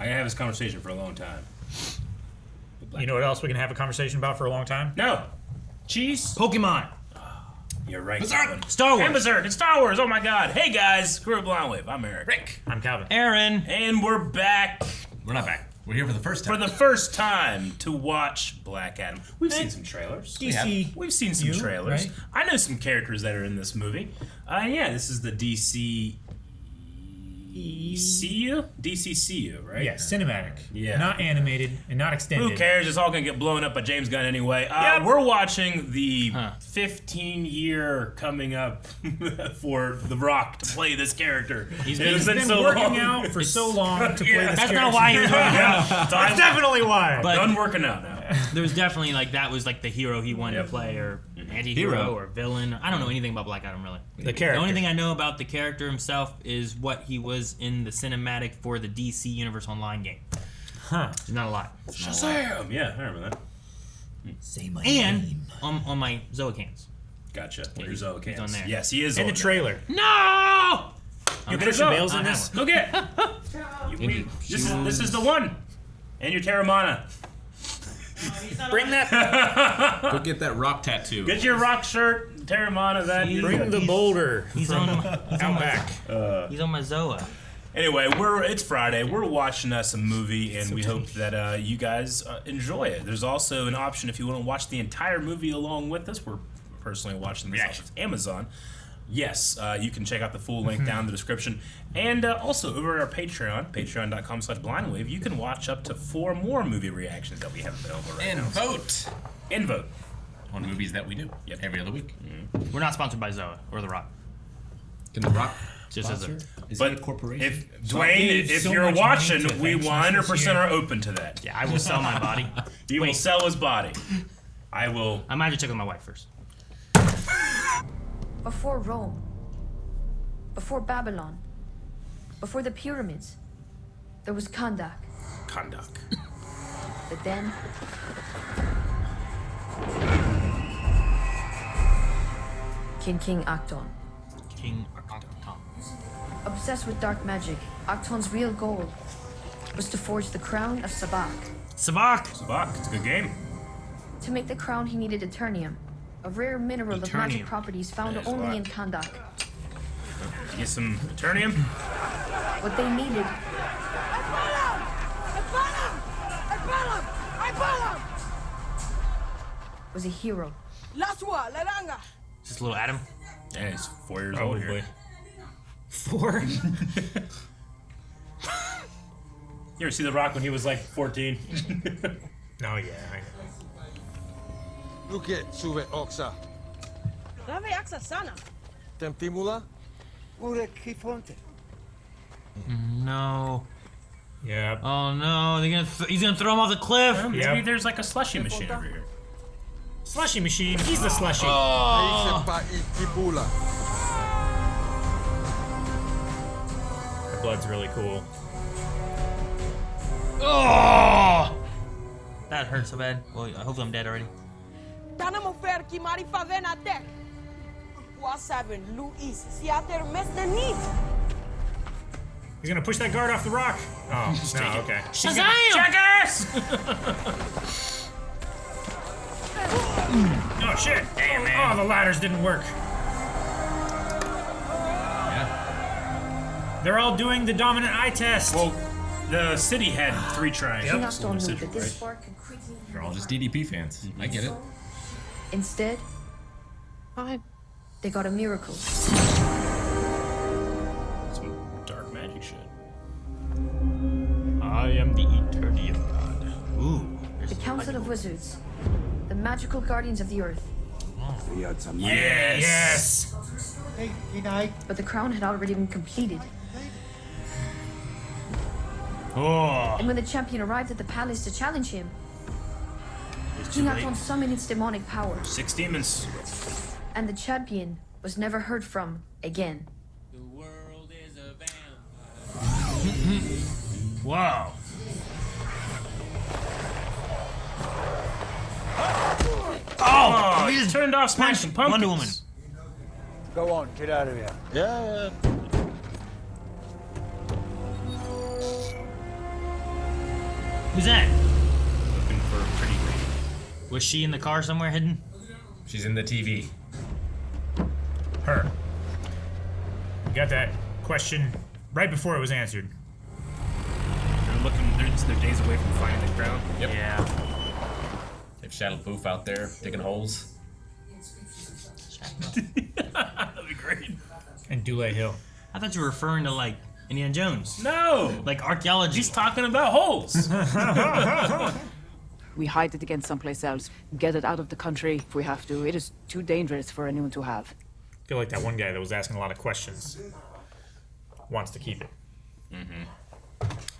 I can have this conversation for a long time. You know what else we can have a conversation about for a long time? No. Cheese? Pokemon. You're right. Berserk. Star Wars. And Berserk. It's Star Wars. Oh my God. Hey guys. Screw a Blind Wave. I'm Eric. Rick. I'm Calvin. Aaron. And we're back We're not back. We're here for the first time. for the first time to watch Black Adam. We've seen some trailers. DC. We've seen some trailers. right? I know some characters that are in this movie. Yeah, this is the DCEU? DCCU, right? Yeah, cinematic. Yeah. Not animated and not extended. Who cares? It's all going to get blown up by James Gunn anyway. Yep. We're watching the 15-year coming up for The Rock to play this character. He's been working out for so long to play this That's character. not why he was working out. That's definitely why. But Done working out now. there was definitely that was the hero he wanted to play, or anti-hero, or villain. I don't know anything about Black Adam really. The character. The only thing I know about the character himself is what he was in the cinematic for the DC Universe Online game. There's not a lot. Shazam! Yeah, I remember that. Say my And name. on my Zoa cans. Gotcha. Your Zoa he's on there. Yes, he is In on the there. trailer. No! You Christian Bale's in I have this. Go get it. This is the one. And your Terramana. Bring that. Go get that rock tattoo. Get your rock shirt, Terramana, that. Bring the boulder. He's on my Outback. He's on my Zoa. Anyway, it's Friday. We're watching us a movie, and we hope that you guys enjoy it. There's also an option if you want to watch the entire movie along with us. We're personally watching this off of Amazon. Yes, you can check out the full link down in the description. And also over at our Patreon, patreon.com/blindwave, you can watch up to 4 more movie reactions that we have available right And now. vote And vote. on movies that we do every other week. We're not sponsored by Zoa or The Rock. Can the rock? Just as a Is But it a corporation? if Dwayne, gave if so you're much watching, money to we Thanks 100% year. are open to that. I will sell my body. He will sell his body. I will. I might have to check with my wife first. Before Rome, before Babylon, before the pyramids, there was Kandak. Conduct. But then, King Acton. King Arcton. Obsessed with dark magic, Acton's real goal was to forge the crown of Sabbac. Sabbac! Sabbac, it's a good game. To make the crown, he needed Eternium, a rare mineral of magic Eternium. properties found There's a only lot. in Kandak. Get some Eternium. What they needed was a hero. Is this little Adam? Yeah, he's 4 years old here. 4? You ever see The Rock when he was like 14? No, yeah, I know. Look at Suve Oxa. Rave Axa Sana. Temptimula? No. Yeah. Oh no, he's gonna throw him off the cliff. Maybe Yep. there's like a slushy machine over here. Slushy machine. He's the slushy. Pa Itibula. The blood's really cool. Oh! That hurt so bad. Well, hopefully I'm dead already. Tanamo fer ki mari favena tek. Wasaben Luis. Siater mes de nit. He's gonna push that guard off the rock. Oh, no, okay. Shazam! Jackass! Oh, shit. Damn, man. Oh, the ladders didn't work. Yeah. They're all doing the dominant eye test. Well, the city had 3 King triangles. Acton knew Central, that this right? spark could quickly. They're all just DDP fans. I get it. Instead, they got a miracle. Some dark magic shit. I am the Eternium God. Ooh. The Council of Wizards, the magical guardians of the earth. Yes! But the crown had already been completed. Oh. And when the champion arrived at the palace to challenge him, It's too King late. Acton summoned its demonic power, 6 demons. and the champion was never heard from again. Wow. Oh, he just turned off Smashing Pumpkins. Wonder Woman. Go on, get out of here. Yeah. Who's that? Looking for a pretty lady. Was she in the car somewhere hidden? She's in the TV. Her. You got that question right before it was answered. They're days away from finding the crown. Yep. Yeah. If Shadow Booth out there digging holes. That'd be great. And Dule Hill. I thought you were referring to like Indiana Jones. No! Like archaeology. He's talking about holes. We hide it again someplace else. Get it out of the country if we have to. It is too dangerous for anyone to have. I feel like that one guy that was asking a lot of questions wants to keep it.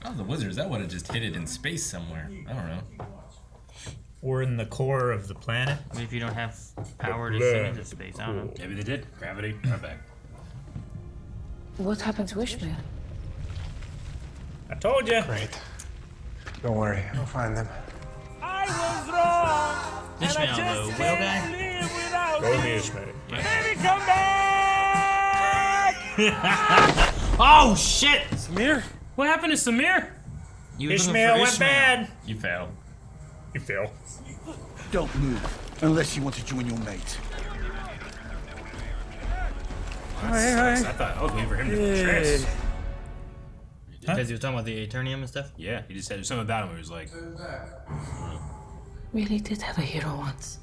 Oh, the wizards. That would have just hid it in space somewhere. I don't know. Or in the core of the planet. Maybe if you don't have power to send into space, I don't know. Maybe they did. Gravity. Right back. What happened to Ishmael? I told you. Great. Don't worry, I'll find them. I was wrong. Ishmael, the whale guy? Go me, Ishmael. Baby, come back! Oh shit! Samir? What happened to Samir? You were looking Ishmael for went bad. You fail. You fail. Don't move unless you want to join your mate. I thought I was waiting for him to trace. Because he was talking about the Eternium and stuff? Yeah, he just said there's something about him where he was like, Really did have a hero once.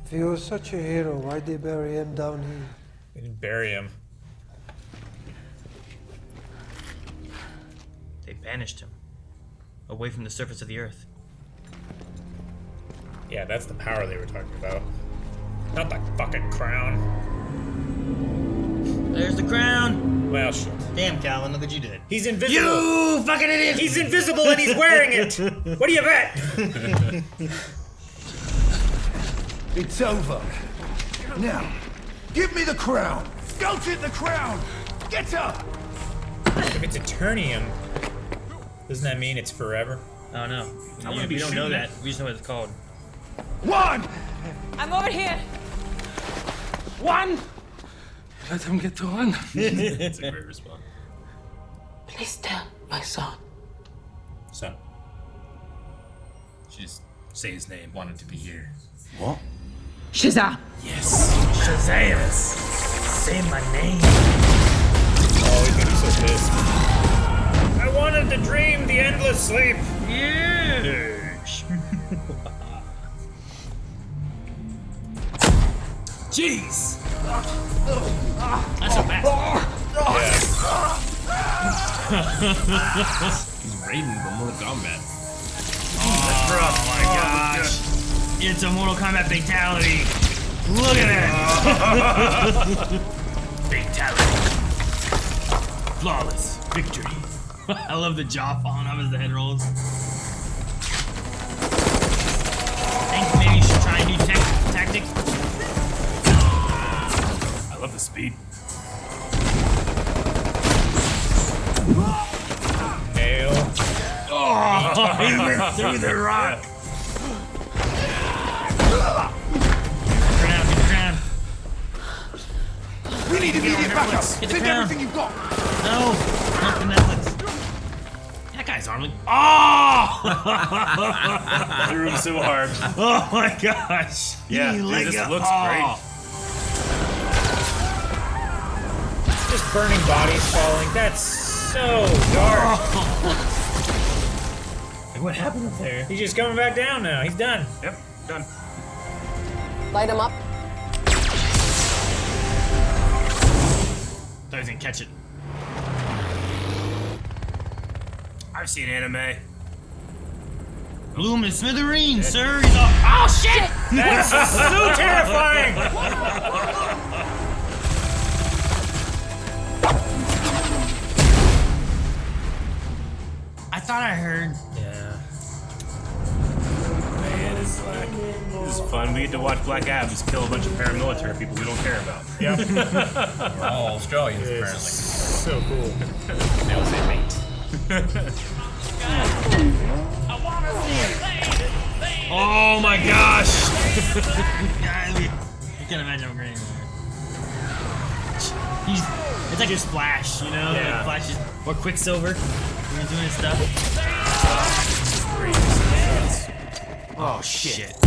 If he was such a hero, why'd they bury him down here? They didn't bury him. They banished him away from the surface of the earth. Yeah, that's the power they were talking about. Not the fucking crown. There's the crown! Well, shit. Damn, Calvin, look what you did. He's invisible. You fucking idiot! He's invisible and he's wearing it. What do you bet? It's over. Now, give me the crown. Go get the crown. Get up. If it's Eternium, doesn't that mean it's forever? I don't know. I wouldn't be We don't know shooting that. We just know what it's called. One. I'm over here. One! Let him get to one. it's a great response. Please tell my son. So, She just say his name. wanted to be here. What? Shazam! Yes. Shazam! Say my name. Oh, he's gonna be so pissed. I wanted to dream the endless sleep. Yes! Jeez! That's so fast. He's Raiden from Mortal Kombat. Oh my gosh. It's a Mortal Kombat fatality. Look at that. Fatality. Flawless victory. I love the jaw falling off as the head rolls. I think maybe you should try a new tactic. I love the speed. Hail. Oh, he went through the rock. Get the crown. We need immediate backup. Get the Send crown. everything you've got. No, not the Netflix. That guy's arm. Oh! Threw him so hard. Oh my gosh. Yeah, He dude, let this go. looks Oh. Just burning bodies falling. That's so dark. Like, what happened up there? He's just coming back down now. He's done. Yep, done. Light him up. Thought he was gonna catch it. I've seen anime. Bloom and smithereens, sir. He's all. Oh shit! That's so terrifying. I thought I heard. Yeah. Man, it's like, this is fun. We get to watch Black Adam just kill a bunch of paramilitary people we don't care about. Yep. We're all Australians, apparently. So cool. They all say mate. Oh my gosh! I can't imagine how great. It's like his Flash, you know? Yeah. Like Flash is, or Quicksilver when he's doing his stuff. Great. Oh, shit.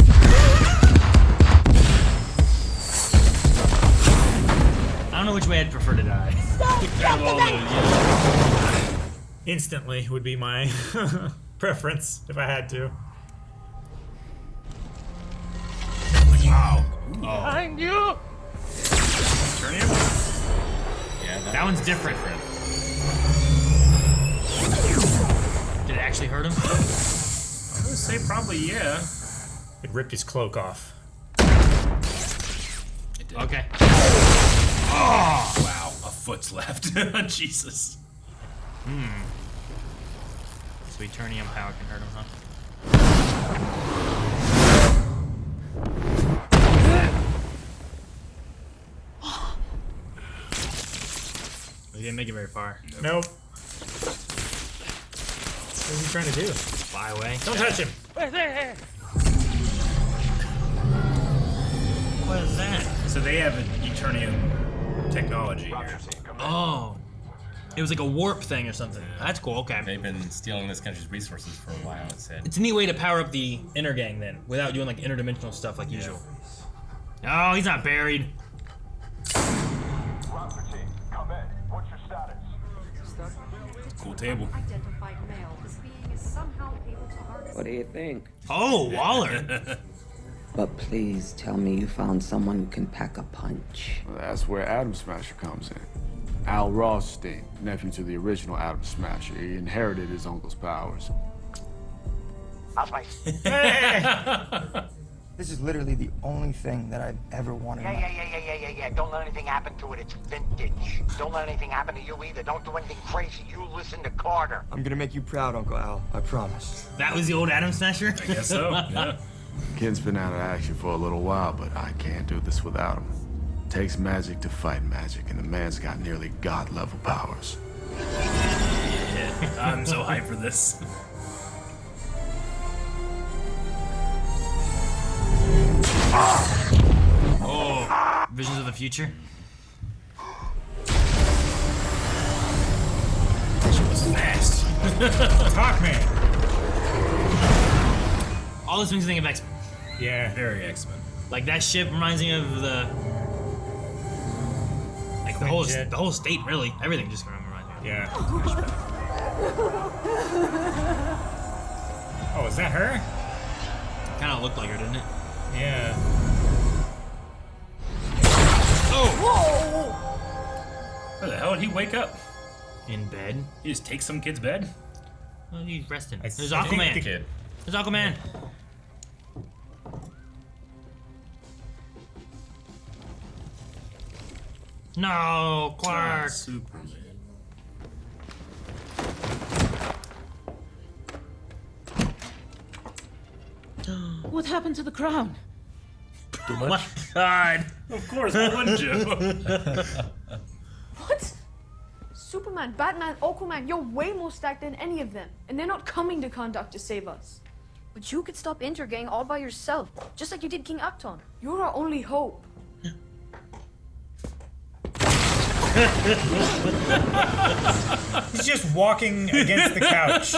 I don't know which way I'd prefer to die. Instantly would be my preference if I had to. Wow. Behind you! Turn him. Yeah, That one's different. Did it actually hurt him? I would say probably yeah. It ripped his cloak off. It did. Okay. Oh wow, a foot's left. Jesus. So Eternium power can hurt him, huh? We didn't make it very far. Nope. What are you trying to do? Fly away. Don't touch him. What is that? So they have an Eternium technology here. Oh. It was like a warp thing or something. That's cool, okay. They've been stealing this country's resources for a while, it said. It's a neat way to power up the Intergang then, without doing like interdimensional stuff like usual. Oh, he's not buried. Cool table. What do you think? Oh, Waller. But please tell me you found someone who can pack a punch. Well, that's where Atom Smasher comes in. Al Rothstein, nephew to the original Atom Smasher. He inherited his uncle's powers. This is literally the only thing that I've ever wanted. Yeah. Don't let anything happen to it. It's vintage. Don't let anything happen to you either. Don't do anything crazy. You listen to Carter. I'm gonna make you proud, Uncle Al. I promise. That was the old Atom Smasher? I guess so. Yeah. Kid's been out of action for a little while, but I can't do this without him. Takes magic to fight magic, and the man's got nearly god-level powers. Yeah, I'm so hyped for this. Oh, visions of the future. She was fast. Hawkman. All this makes me think of X-Men. Yeah. Very X-Men. Like that ship reminds me of the like the whole state really. Everything just reminds me of. Yeah. Oh, is that her? Kind of looked like her, didn't it? Yeah. Oh! Whoa! Where the hell did he wake up? In bed. He just takes some kid's bed? Well, he's resting. I There's think Aquaman. the kid. There's Aquaman. No, Clark. Superman. What happened to the crown? Too much? God. Of course, why wouldn't you? What? Superman, Batman, Aquaman, you're way more stacked than any of them. And they're not coming to Conduct to save us. But you could stop Intergang all by yourself, just like you did King Acton. You're our only hope. He's just walking against the couch.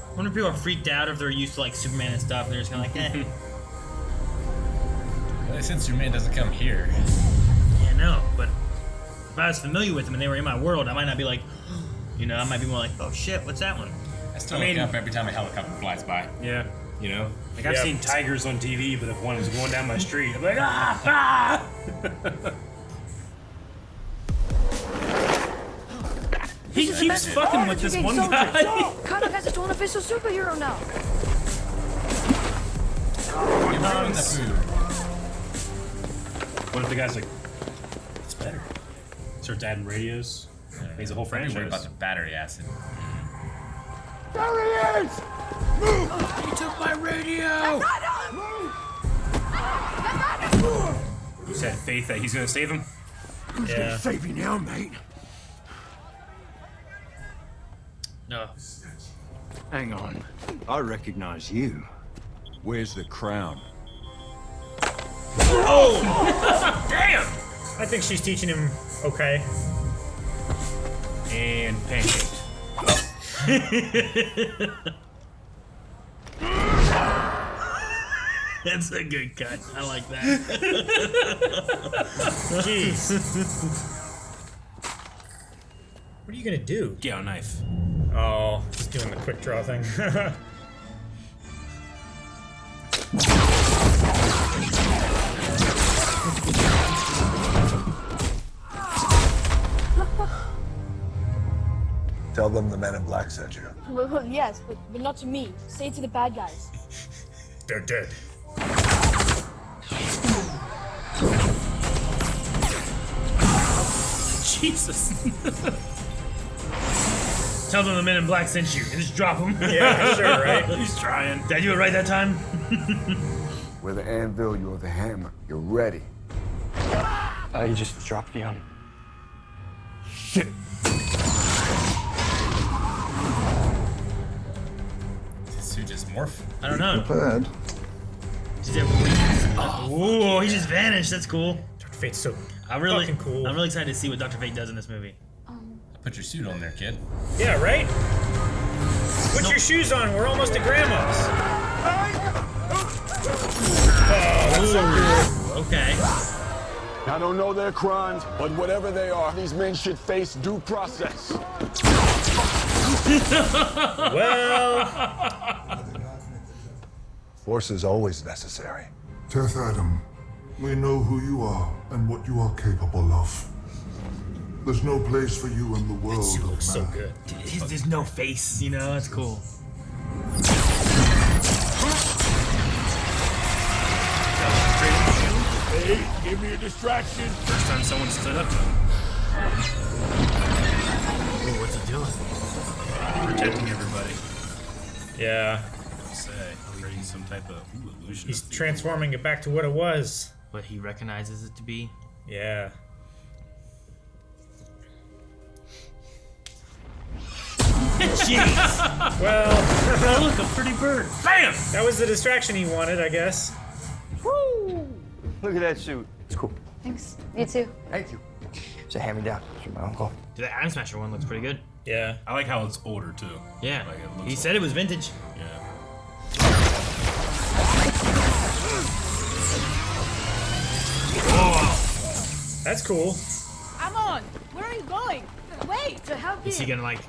I wonder if people are freaked out if they're used to like Superman and stuff and they're just kind of like, eh. Well, they said Superman doesn't come here. Yeah, no, but if I was familiar with them and they were in my world, I might not be like, you know, I might be more like, oh shit, what's that one? I still look up every time a helicopter flies by. Yeah. You know? Like, I've seen tigers on TV, but if one was going down my street, I'm like, ah! He keeps fucking with this one guy. Conduct has its own official superhero now. What if the guy's like, it's better? Starts adding radios. Makes a whole franchise. Worried about the battery acid. There he is! Move! He took my radio! You said faith that he's gonna save him? Who's gonna save you now, mate? No. Hang on. I recognize you. Where's the crown? Oh! Damn! I think she's teaching him okay. And pancaked. That's a good cut. I like that. Jeez. What are you gonna do? Get out a knife. Oh, just doing the quick draw thing. Tell them the men in black sent you. Well, yes, but not to me. Say it to the bad guys. They're dead. Jesus. Tell them the Men in Black sent you and just drop them. Yeah, sure, right? He's trying. Did I do it right that time? Where the anvil, you're the hammer. You're ready. You just dropped the Shit. Does he just morph? I don't know. Prepared. Does he have wings? Oh, he just vanished. That's cool. Dr. Fate's so fucking cool. I'm really excited to see what Dr. Fate does in this movie. Put your suit on there, kid. Yeah, right? Put your shoes on. We're almost at Grandma's. Oh, that's so cool. Okay. I don't know their crimes, but whatever they are, these men should face due process. Well, Force is always necessary. Teth Adam, we know who you are and what you are capable of. There's no place for you in the world. she looks so good. There's no face, you know? That's cool. Hey, give me a distraction. First time someone stood up to him. Ooh, what's he doing? Protecting everybody. Yeah. Say, creating some type of illusion. He's transforming it back to what it was. What he recognizes it to be. Yeah. Jeez. Well, oh, look, a pretty bird. Bam! That was the distraction he wanted, I guess. Woo! Look at that suit. It's cool. Thanks. You too. Thank you. It's a hand-me-down from my uncle. The Atom Smasher one looks pretty good. Yeah. I like how it's older, too. Yeah. Like it looks He said it was vintage. Yeah. Oh, that's cool. I'm on. Where are you going? Wait. To help you. Is he gonna, like,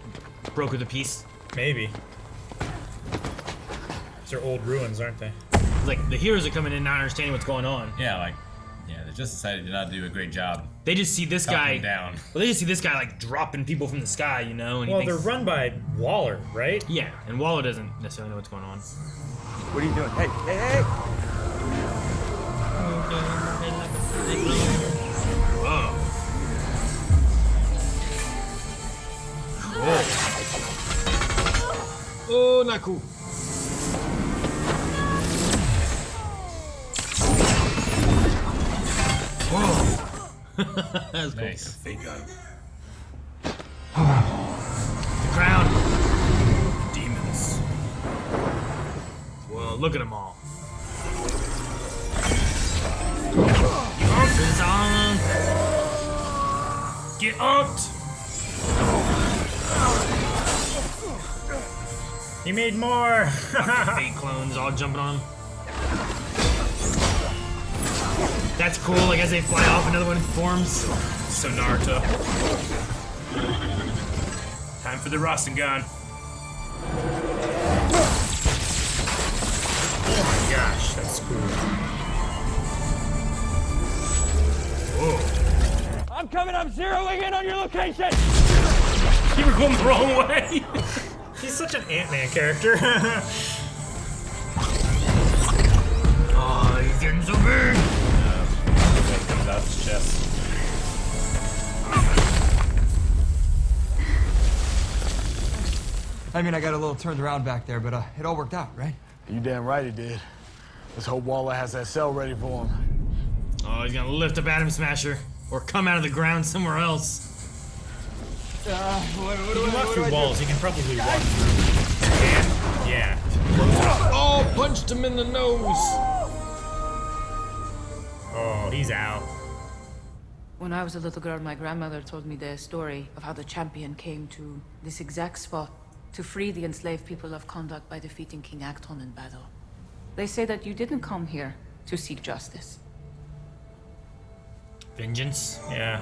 broker the peace? Maybe. These are old ruins, aren't they? Like, the heroes are coming in not understanding what's going on. Yeah, they just decided to not do a great job. They just see this guy down. Well, they just see this guy like dropping people from the sky, you know. And Well, he thinks, they're run by Waller, right? Yeah, and Waller doesn't necessarily know what's going on. What are you doing? Hey, hey, hey! Whoa. Whoa. Oh, not cool. Whoa. That's cool. Nice. Fake gun. The crown. Demons. Well, look at them all. It's on. Get upped! He made more. Fake clones all jumping on him. That's cool, like as they fly off, another one forms. So Naruto. Time for the Rasengan. Oh my gosh, that's cool. Whoa. I'm coming. I'm zeroing in on your location. You were going the wrong way. He's such an Ant-Man character. Oh, he's getting so big. That comes out his chest. I mean, I got a little turned around back there, but it all worked out, right? You damn right it did. Let's hope Waller has that cell ready for him. Oh, he's gonna lift up Atom Smasher or come out of the ground somewhere else. He can walk through walls. He can probably walk through. Yeah. Oh, punched him in the nose. Oh, he's out. When I was a little girl, my grandmother told me the story of how the champion came to this exact spot to free the enslaved people of Kondak by defeating King Acton in battle. They say that you didn't come here to seek justice. Vengeance? Yeah.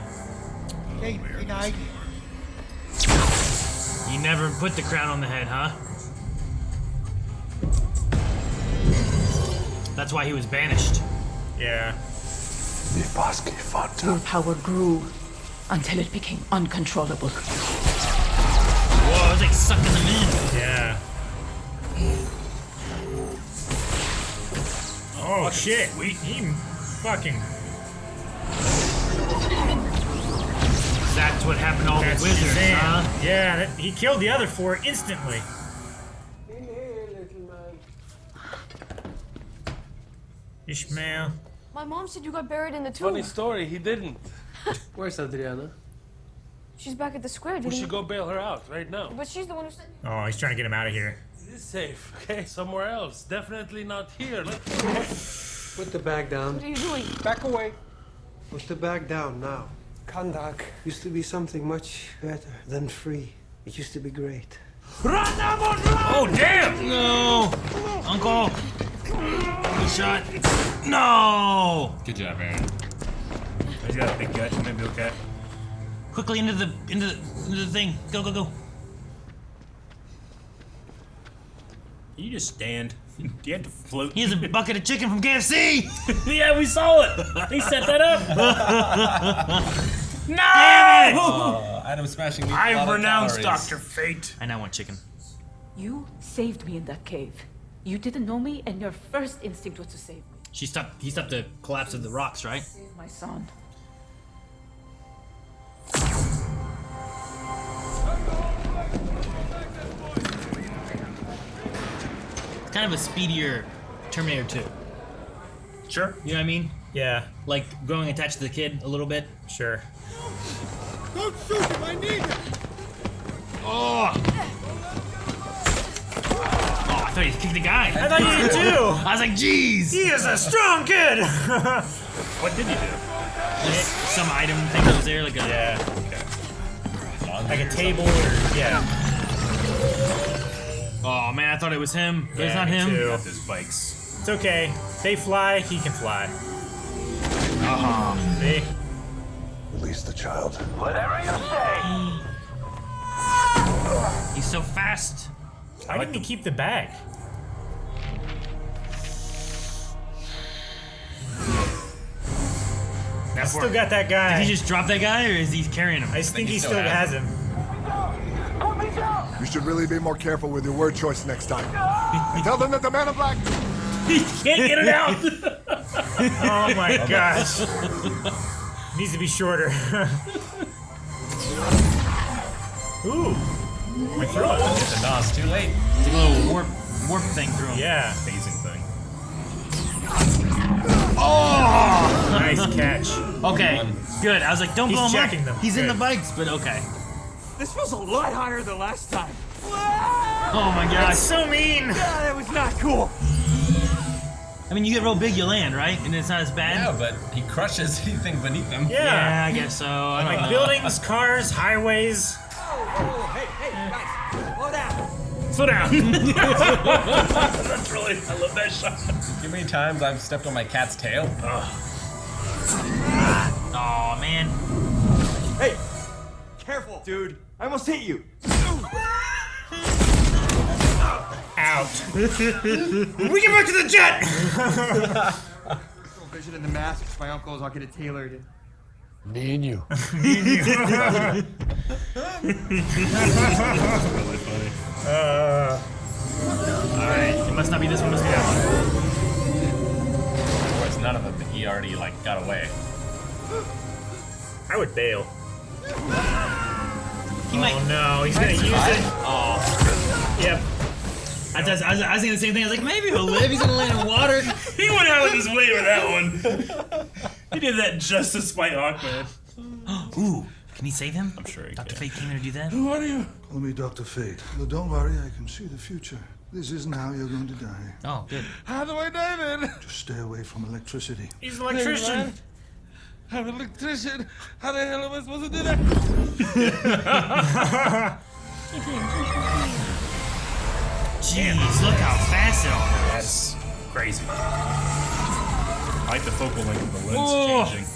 Hey, good night. You never put the crown on the head, huh? That's why he was banished. Yeah. Your power grew until it became uncontrollable. Whoa, it was like sucking them in. Yeah. Oh shit! He fucking. That's what happened to all the wizards, Shazam. huh? Yeah, he killed the other 4 instantly. In here, little man. Ishmael. My mom said you got buried in the tomb. Funny story, he didn't. Where's Adriana? She's back at the square, We didn't should go bail her out right now. But she's the one who said... Oh, he's trying to get him out of here. It's safe, okay? Somewhere else. Definitely not here. Put the bag down. What are you doing? Back away. Put the bag down now. Kondak used to be something much better than free. It used to be great. Oh, damn! No! Uncle! Good shot. No! Good job, Aaron. He's got a big gut. He might be okay. Quickly into the thing. Go, go, go. You just stand. You had to float. He has a bucket of chicken from KFC! Yeah, we saw it. He set that up. No! Damn it! Adam smashing me. I renounce Dr. Fate. I now want chicken. You saved me in that cave. You didn't know me, and your first instinct was to save me. He stopped the collapse of the rocks, right? Save my son. It's kind of a speedier Terminator 2. Sure. You know what I mean? Yeah. Like growing attached to the kid a little bit. Sure. Don't shoot him, I need him! Oh! Oh, I thought he kicked the guy. I thought you did too! I was like, jeez! He is a strong kid! What did he do? Just some item thing that was there, like a... Yeah. Like a table or... Yeah. Oh man, I thought it was him. But it's not me him. too. Got those bikes. It's okay. They fly, he can fly. Uh-huh. See? Release the child. Whatever you say. He's so fast. Why didn't he keep the bag? I still got that guy. Did he just drop that guy, or is he carrying him? I think he still has him. You should really be more careful with your word choice next time. And tell them that the man in black... He can't get it out. Oh my gosh. Needs to be shorter. Ooh. My throat. It's a nos, too late. It's like a little warp thing through him. Yeah. Phasing thing. Oh! Nice catch. Okay, good. I was like, don't He's blow him checking up. them. He's in Good. the bikes, but okay. This feels a lot higher than last time. Oh my gosh. That's so mean. That was not cool. I mean, you get real big, you land, right? And it's not as bad? Yeah, but he crushes anything beneath him. Yeah, I guess so. I don't Like know. buildings, cars, highways. Oh, hey, guys, slow down. Slow down. That's really, I love that shot. Too many times I've stepped on my cat's tail. Oh man. Hey, careful, dude. I almost hit you. Out. We get back to the jet! Vision in the masks. My uncles, I'll get it tailored. Me and you. Really funny. Alright, it must not be this one, must be that one. Of course, none of them. He already, like, got away. I would bail. He might. Oh no, he's gonna use it. Oh. Yep. I was thinking the same thing. I was like, maybe he'll live. He's gonna land in water. He went out of his way with that one. He did that just to spite Hawkman. Ooh, can he save him? I'm sure he Dr. can. Fate came here to do that? Who are you? Call me Dr. Fate. But don't worry, I can see the future. This isn't how you're going to die. Oh, good. How do I die then? Just stay away from electricity. He's an electrician. I'm an electrician. How the hell am I supposed to do that? Jeez, look how fast it all goes. That's crazy. I like the focal length of the lens changing.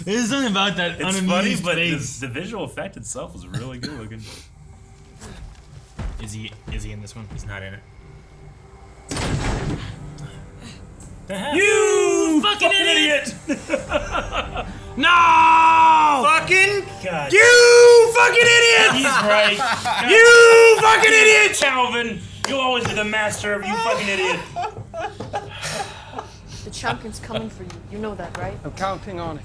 There's something about that It's funny, unamused but face. the visual effect itself was really good looking. Is he in this one? He's not in it. You fucking idiot! No! Fucking God. You fucking idiot! He's right. You fucking idiot! Calvin, you'll always be the master of you fucking idiot. The champion's coming for you. You know that, right? I'm counting on it.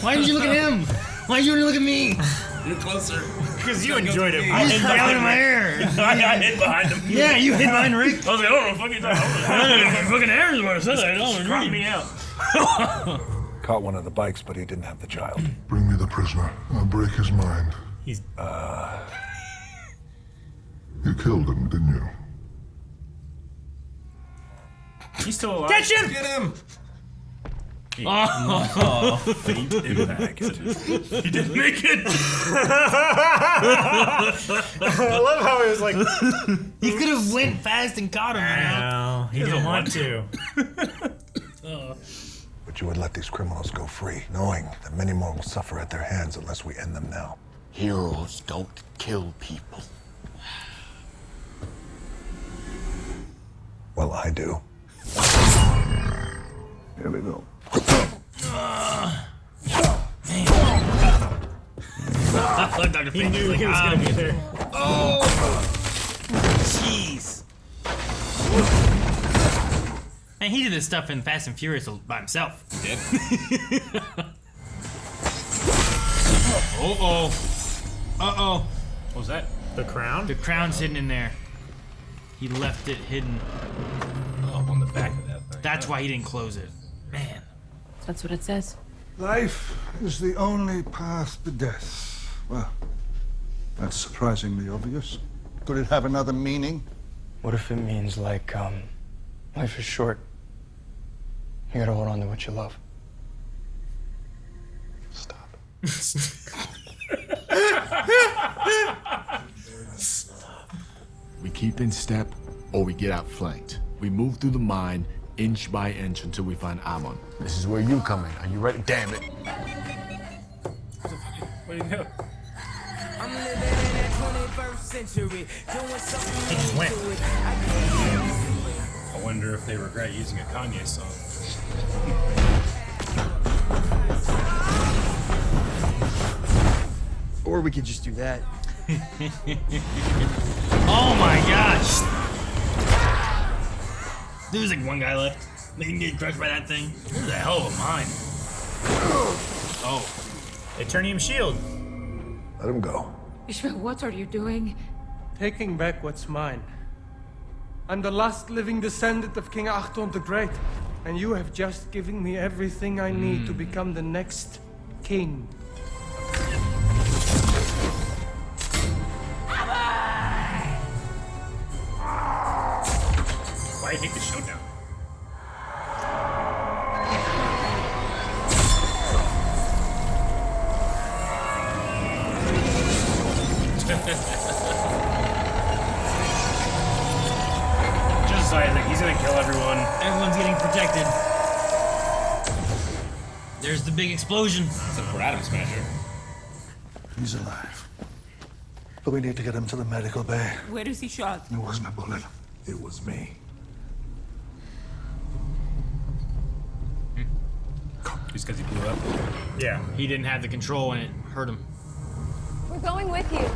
Why did you look at him? Why did you look at me? You're closer. Because you enjoyed it. I hid behind my hair. I hid behind him. Yeah, you hid behind Rick. I was like, I don't know what the fuck you're talking about. I don't know what fucking hair is what I said. I don't Crop agree. me out. Caught one of the bikes, but he didn't have the child. Bring me the prisoner. I'll break his mind. He's You killed him, didn't you? He's still alive. Catch him! Get him! Oh, faint impact. He didn't make it. I love how he was like, He could have went fast and caught him. no, he didn't want to. But you would let these criminals go free, knowing that many more will suffer at their hands unless we end them now. Heroes don't kill people. Well, I do. Here we go. I thought Dr. He Fate knew was he was like, gonna be there. Oh! Jeez. Man, he did this stuff in Fast and Furious by himself. He did. Uh-oh. Uh-oh. What was that? The crown? The crown's hidden in there. He left it hidden. Oh, on the back of that thing. That's why he didn't close it. Man. That's what it says. Life is the only path to death. Well, that's surprisingly obvious. Could it have another meaning? What if it means like, life is short. You gotta hold on to what you love. Stop. We keep in step, or we get outflanked. We move through the mine, inch by inch, until we find Amon. This is where you come in. Are you ready? Damn it. What do you do? I'm living in that 21st century, doing something He just went. to it. I wonder if they regret using a Kanye song. Or we could just do that. Oh my gosh. There was like one guy left. They can get crushed by that thing. This is a hell of a mine. Oh. Eternium shield. Let him go. Ishmael, what are you doing? Taking back what's mine. I'm the last living descendant of King Achton the Great, and you have just given me everything I need to become the next king. Why do you take the show down? Just like he's gonna kill everyone. Everyone's getting protected. There's the big explosion. Except for Atom Smasher. He's alive. But we need to get him to the medical bay. Where is he shot? It wasn't a bullet. It was me. Just because he blew up. Yeah. He didn't have the control and it hurt him. We're going with you.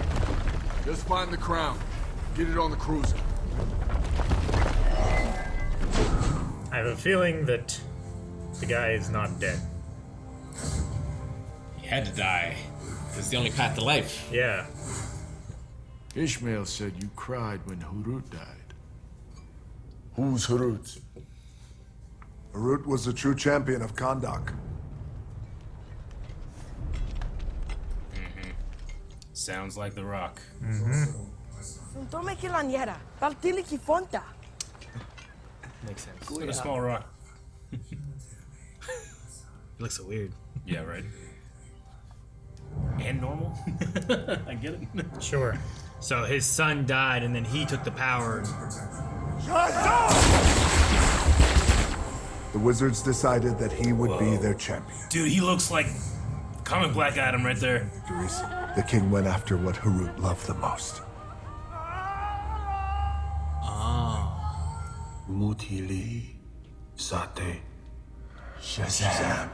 Just find the crown. Get it on the cruiser. I have a feeling that the guy is not dead. He had to die. It's the only path to life. Yeah. Ishmael said you cried when Hurut died. Who's Hurut? Harut was the true champion of Kondak. Sounds like The Rock. Tome que la niera. Partili ki fonta. Makes sense. Look at a small rock. It looks so weird. Yeah, right. And normal. I get it. Sure. So his son died, and then he took the power. The wizards decided that he would be their champion. Dude, he looks like comic Black Adam right there. The king went after what Harut loved the most. Mutili Sate Shazam.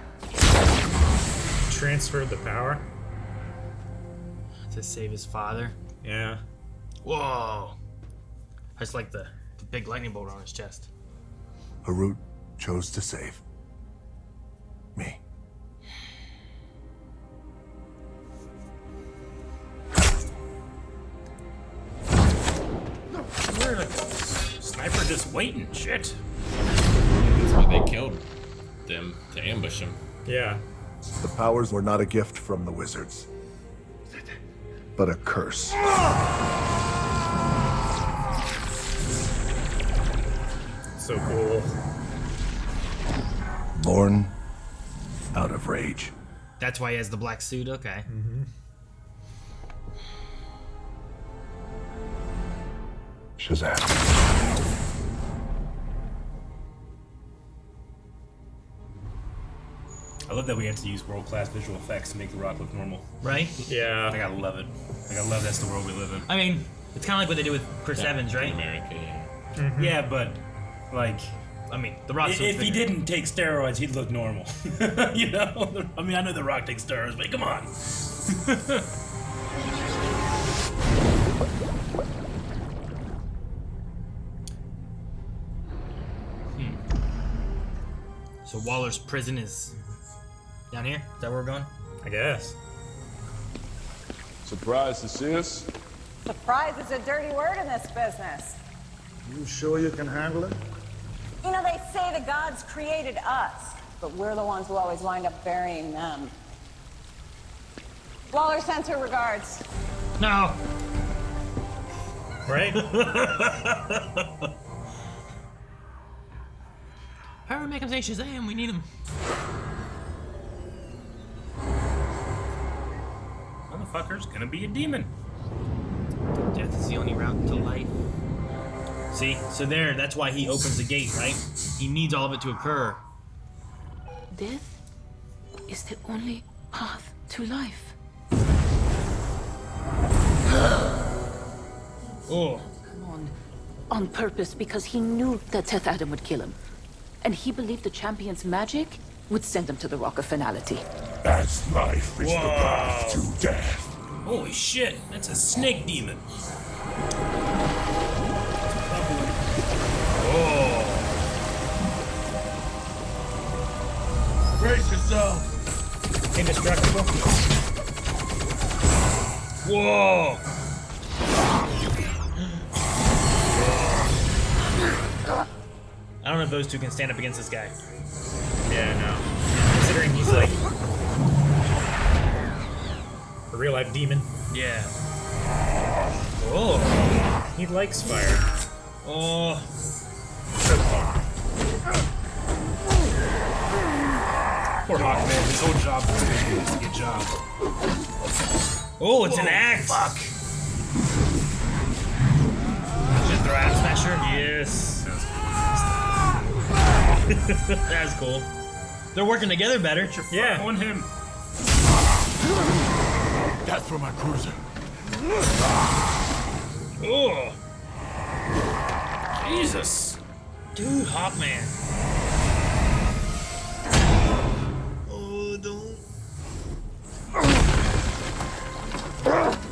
Transferred the power to save his father. Yeah. Whoa. I just like the big lightning bolt on his chest. Harut chose to save me. We're like sniper just waiting. Shit. That's why they killed them, to ambush him. Yeah. The powers were not a gift from the wizards, but a curse. So cool. Born out of rage. That's why he has the black suit. Okay. Shazam. I love that we have to use world-class visual effects to make The Rock look normal. Right? Yeah. I gotta love it. I gotta love that's the world we live in. I mean, it's kind of like what they do with Chris Evans, right? America, yeah. Yeah, but like, I mean, The Rock. if he didn't take steroids, he'd look normal. You know? I mean, I know The Rock takes steroids, but come on. So Waller's prison is down here? Is that where we're going? I guess. Surprised to see us? Surprise is a dirty word in this business. You sure you can handle it? You know, they say the gods created us, but we're the ones who always wind up burying them. Waller sends her regards. No. Right? Hurry, make him say Shazam. We need him. Motherfucker's gonna be a demon. Death is the only route to life. See? So that's why he opens the gate, right? He needs all of it to occur. Death is the only path to life. Oh. Come on purpose, because he knew that Teth Adam would kill him. And he believed the champion's magic would send him to the Rock of Finality. As life is the path to death. Holy shit, that's a snake demon. Oh. Brace yourself. Indestructible. Whoa. I don't know if those two can stand up against this guy. Yeah, no. Considering he's like a real life demon. Yeah. Oh. He likes fire. Oh. Poor Hawkman, his whole job is to get a job. Oh, it's an axe. Fuck. Should throw out smasher? Yes. That's cool. They're working together better. Yeah. On him. That's for my cruiser. Oh. Jesus. Dude, Hawkman. Oh, don't.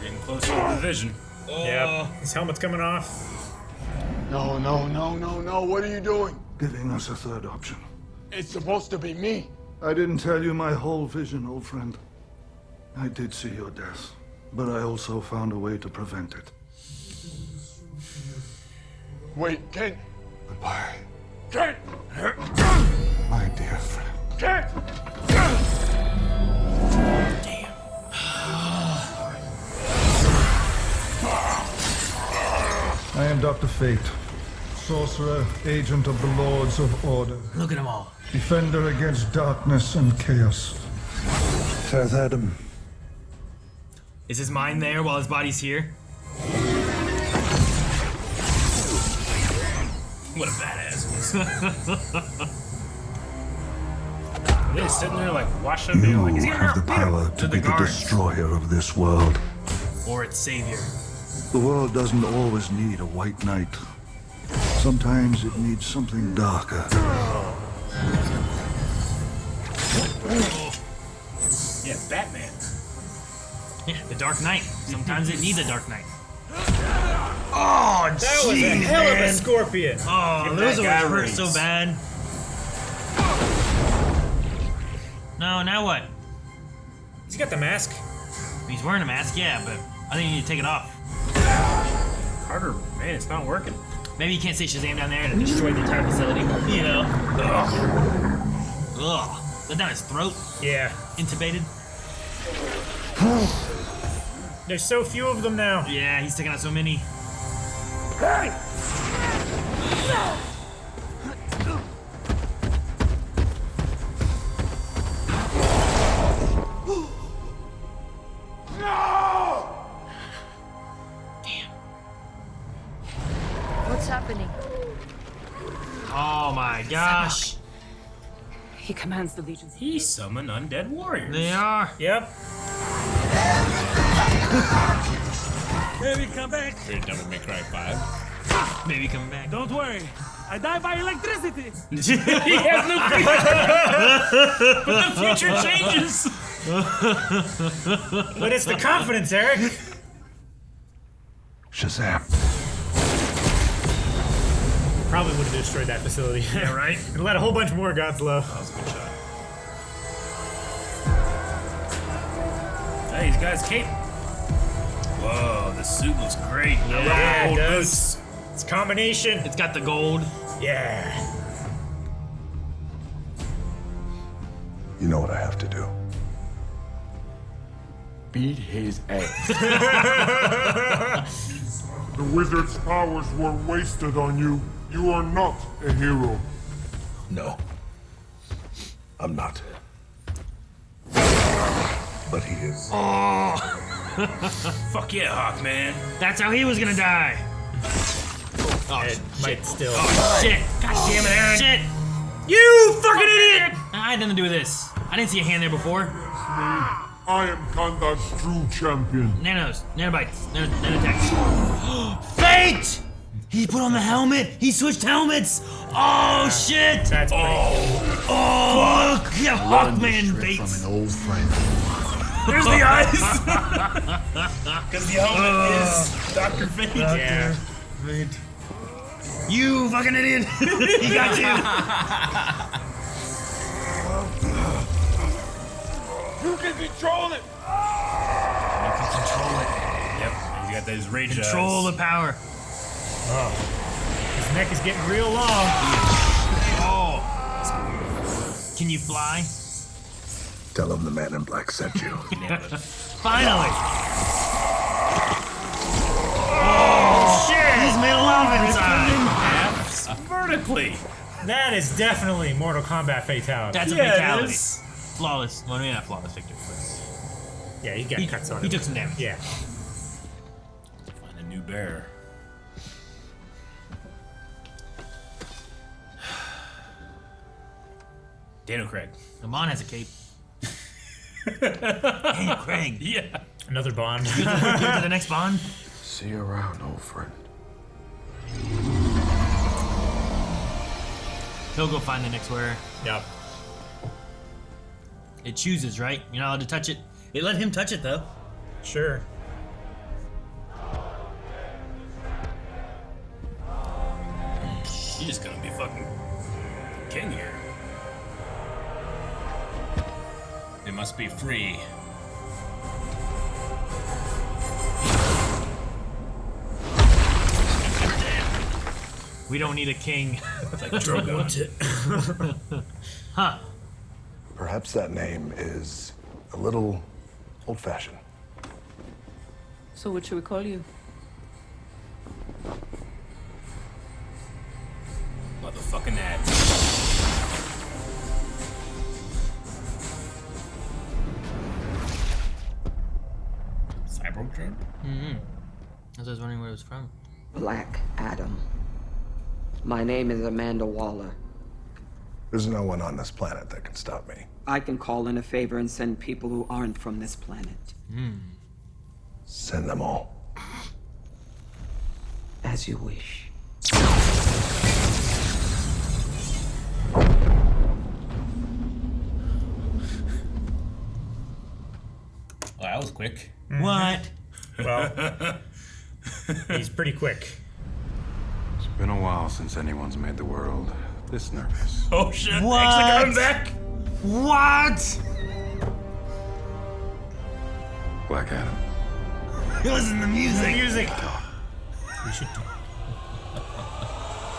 Getting closer to the vision. Oh. Yep. His helmet's coming off. No. What are you doing? Giving us a third option. It's supposed to be me. I didn't tell you my whole vision, old friend. I did see your death, but I also found a way to prevent it. Wait, Kent. Goodbye, Kent! my dear friend. Kent! Damn. I am Dr. Fate, sorcerer, agent of the Lords of Order. Look at them all. Defender against darkness and chaos. Teth Adam. Is his mind there while his body's here? What a badass. They're sitting there like watching him. You Like, is he have the power to be the guards. destroyer of this world. Or its savior. The world doesn't always need a white knight. Sometimes it needs something darker. Yeah, Batman. Yeah, the Dark Knight. Sometimes it needs a Dark Knight. Oh, that was a hell of a scorpion. Oh, Give those that are guy hurt rings. so bad. No, now what? He's got the mask. He's wearing a mask, yeah, but I think you need to take it off. Carter, man, it's not working. Maybe you can't say Shazam down there and destroy the entire facility. You know? Ugh. Ugh. Let down his throat. Yeah. Intubated. There's so few of them now. Yeah, he's taking out so many. Hey! What's happening? Oh my gosh. He commands the legions. He summoned undead warriors. They are. Yep. Maybe come back. Very Devil May Cry 5. Maybe come back. Don't worry. I die by electricity. He has no future. But the future changes. But it's the confidence, Eric. Shazam. Probably would have destroyed that facility. Yeah, right? And let a whole bunch more gods low. That was a good shot. Hey, he's got his cape. Whoa, the suit looks great. I love Yeah, the it gold does. boots. It's a combination. It's got the gold. Yeah. You know what I have to do. Beat his ass. The wizard's powers were wasted on you. You are not a hero. No. I'm not. But he is. Oh. Fuck yeah, Hawkman. That's how he was gonna die. Oh, It shit. might still. Oh, shit. God damn it, Aaron. Shit. You fucking idiot! I had nothing to do with this. I didn't see a hand there before. I am Kandak's true champion. Nanos. Nanobites. Nanotechs. Fate! He put on the helmet. He switched helmets. Oh, shit. That's Oh, yeah, Hawkman Straight Bates. from an old friend. There's the eyes. Because the helmet is Dr. Fate. Yeah. You fucking idiot. He got you. You can control it. You can control it. Yep, he's got those rage Control eyes. the power. Oh. His neck is getting real long. Oh. Can you fly? Tell him the man in black sent you. Finally. Oh, shit. He's made a lava inside. Vertically. That is definitely Mortal Kombat fatality. That's a Yeah, it fatality. is. Flawless. Well, maybe not flawless, Victor. Yeah, he got cuts on He him. took some damage. Yeah. Find a new bear. Daniel Craig. Amon has a cape. Daniel Craig. Yeah. Another Bond. Give it to the next Bond. See you around, old friend. He'll go find the next wearer. Yep. It chooses, right? You're not allowed to touch it. It let him touch it, though. Sure. He's just gonna be fucking king here. They must be free. We don't need a king. Like Drogo. Huh. Perhaps that name is a little old-fashioned. So what should we call you? Motherfucking ads. Cyborg Dream? Mm-hmm. I was wondering where it was from. Black Adam. My name is Amanda Waller. There's no one on this planet that can stop me. I can call in a favor and send people who aren't from this planet. Send them all. As you wish. Oh, that was quick. What? Well, he's pretty quick. It's been a while since anyone's made the world this nervous. Oh shit! What? Actually coming back. What? Black Adam. Listen to the music. Music. We should.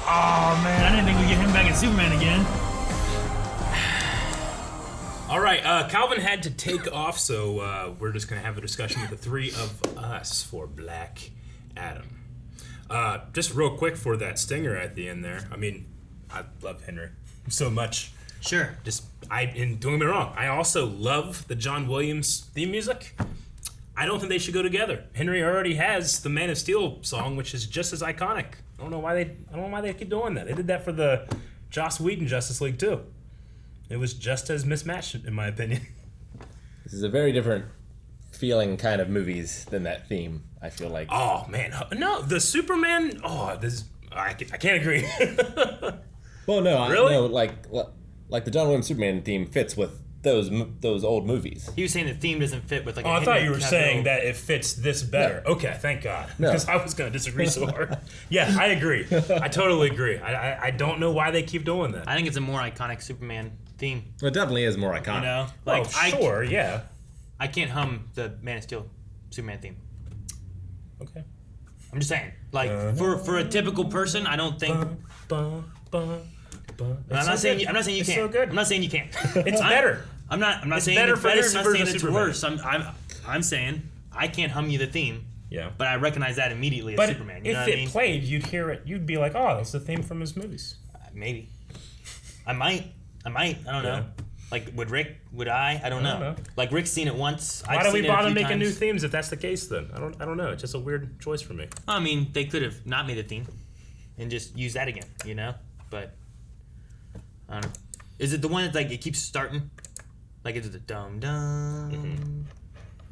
Oh man, I didn't think we'd get him back in Superman again. All right, Calvin had to take off, so we're just gonna have a discussion with the three of us for Black Adam. Just real quick for that stinger at the end there. I mean, I love Henry so much. Sure. And don't get me wrong, I also love the John Williams theme music. I don't think they should go together. Henry already has the Man of Steel song, which is just as iconic. I don't know why they keep doing that. They did that for the Joss Whedon Justice League too. It was just as mismatched, in my opinion. This is a very different feeling kind of movies than that theme, I feel like. Oh, man. No, the Superman... Oh, I can't agree. Well, no. Really? No, like the John Williams Superman theme fits with those old movies. He was saying the theme doesn't fit with like. I thought you were saying that it fits this better. No. Okay, thank God. No. Because I was going to disagree so hard. Yeah, I agree. I totally agree. I don't know why they keep doing that. I think it's a more iconic Superman theme. Well, it definitely is more iconic. You know, Well, sure, yeah. I can't hum the Man of Steel Superman theme. Okay. I'm just saying, like for a typical person, I don't think. I'm not saying you can't. It's so good. I'm not saying you can't. It's better. I'm not It's saying better it's for better. this I'm not version saying of it's Superman. worse. I'm saying I can't hum you the theme. Yeah. But I recognize that immediately as But Superman. You if know it what I mean? played, you'd hear it. You'd be like, oh, that's the theme from his movies. Maybe. I might. I don't know. Like, would I? I don't know. Like, Rick's seen it once. Why do we bother making times. new themes if that's the case then? I don't know. It's just a weird choice for me. I mean, they could have not made a theme and just used that again, you know? But I don't know. Is it the one that like it keeps starting? Like it's the dum dum.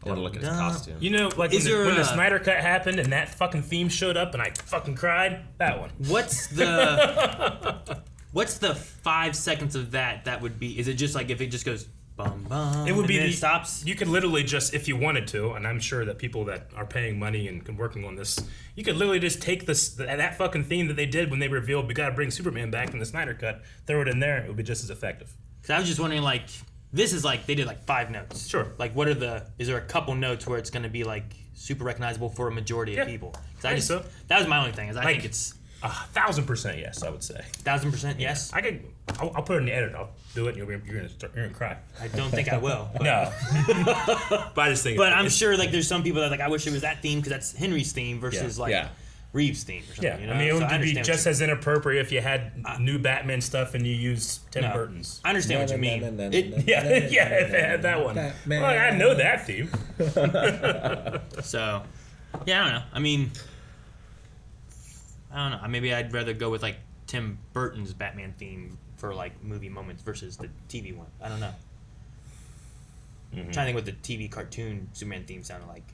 I want to look at his costume. You know, like when the Snyder Cut happened and that fucking theme showed up and I fucking cried? That one. What's the 5 seconds of that would be? Is it just like if it just goes bum bum? It would and be then it stops. You could literally just, if you wanted to, and I'm sure that people that are paying money and working on this, you could literally just take that fucking theme that they did when they revealed we gotta bring Superman back in the Snyder Cut, throw it in there, it would be just as effective. Because I was just wondering, like, this is like they did like 5 notes. Sure. Like, what are is there a couple notes where it's gonna be like super recognizable for a majority of people? I think so. That was my only thing. Is I think it's 1,000% yes. I would say 1,000% yes. I'll put it in the edit. I'll do it, and you're gonna cry. I don't think I will. But. No. But I just think. But I'm sure like there's some people that like I wish it was that theme because that's Henry's theme versus Reeves' theme or something. Yeah, You know? I mean it So would be understand just as inappropriate if you had new Batman stuff and you used Tim Burton's. I understand what you mean. If they had that one. Well, I know that theme. So, yeah, I don't know. I mean, I don't know. Maybe I'd rather go with like Tim Burton's Batman theme for like movie moments versus the TV one. I don't know. I'm trying to think what the TV cartoon Superman theme sounded like.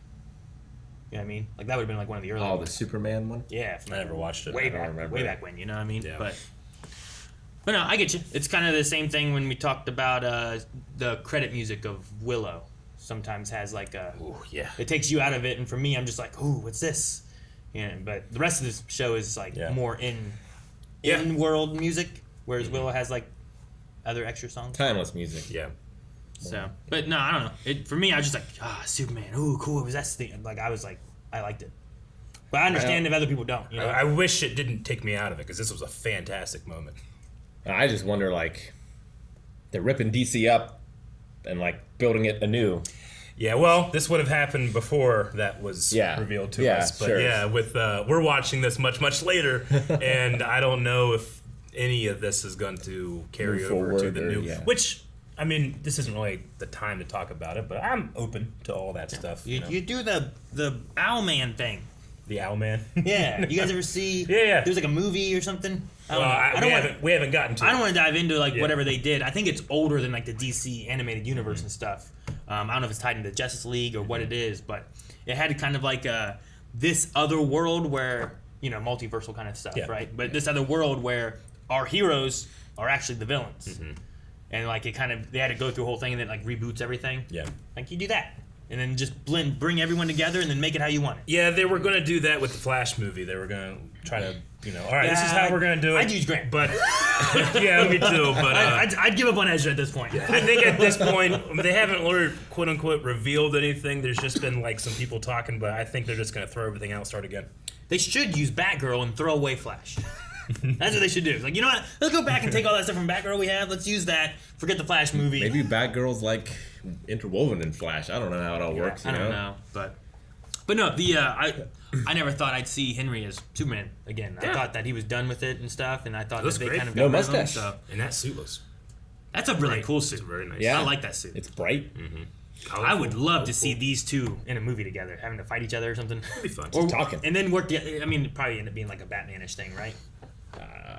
You know what I mean? Like that would have been like one of the early. Oh, ones. the Superman one. Yeah, I never watched it. Way back when. You know what I mean? Yeah. But no, I get you. It's kind of the same thing when we talked about the credit music of Willow. Sometimes has like a. Ooh, yeah. It takes you out of it, and for me, I'm just like, ooh, what's this? Yeah, but the rest of this show is like more in world music, whereas Willow has like other extra songs. Timeless music. Yeah. So, but no, I don't know. For me, I was just like, Superman. Ooh, cool. It was that thing. Like I was like, I liked it. But I understand if other people don't. You know? I wish it didn't take me out of it because this was a fantastic moment. I just wonder, like, they're ripping DC up and like building it anew. Yeah, well, this would have happened before that was revealed to us. But sure. with we're watching this much later, and I don't know any of this is going to carry Move over to forward the or- new. yeah. Which, I mean, this isn't really the time to talk about it, but I'm open to all that stuff. You do the Owlman thing. The Owlman? Yeah. You guys ever see? Yeah. There's like a movie or something. We haven't gotten to. I don't want to dive into like Yeah. whatever they did. I think it's older than like the DC animated universe and stuff. I don't know if it's tied into Justice League or what it is, but it had kind of like this other world where multiversal kind of stuff, right? But this other world where our heroes are actually the villains, and like they had to go through a whole thing and then like reboots everything. Yeah, like you do that. And then just bring everyone together, and then make it how you want it. Yeah, they were going to do that with the Flash movie. They were going to try to, all right, this is how we're going to do it. I'd use Grant. But, yeah, me too. But I'd give up on Ezra at this point. I think at this point, they haven't quote unquote revealed anything. There's just been like some people talking, but I think they're just going to throw everything out and start again. They should use Batgirl and throw away Flash. That's what they should do. It's like, you know what? Let's go back and take all that stuff from Batgirl we have. Let's use that. Forget the Flash movie. Maybe Batgirl's like interwoven in Flash. I don't know how it all works. I don't know, but no. I never thought I'd see Henry as Superman again. I thought that he was done with it and stuff, and I thought that they kind of got rid of him. So. And that suit was. That's a really cool suit. It's very nice. Yeah, I like that suit. It's bright. I would love to see these two in a movie together, having to fight each other or something. That'd be fun. Or talking. and then work. I mean, it'd probably end up being like a Batman-ish thing, right?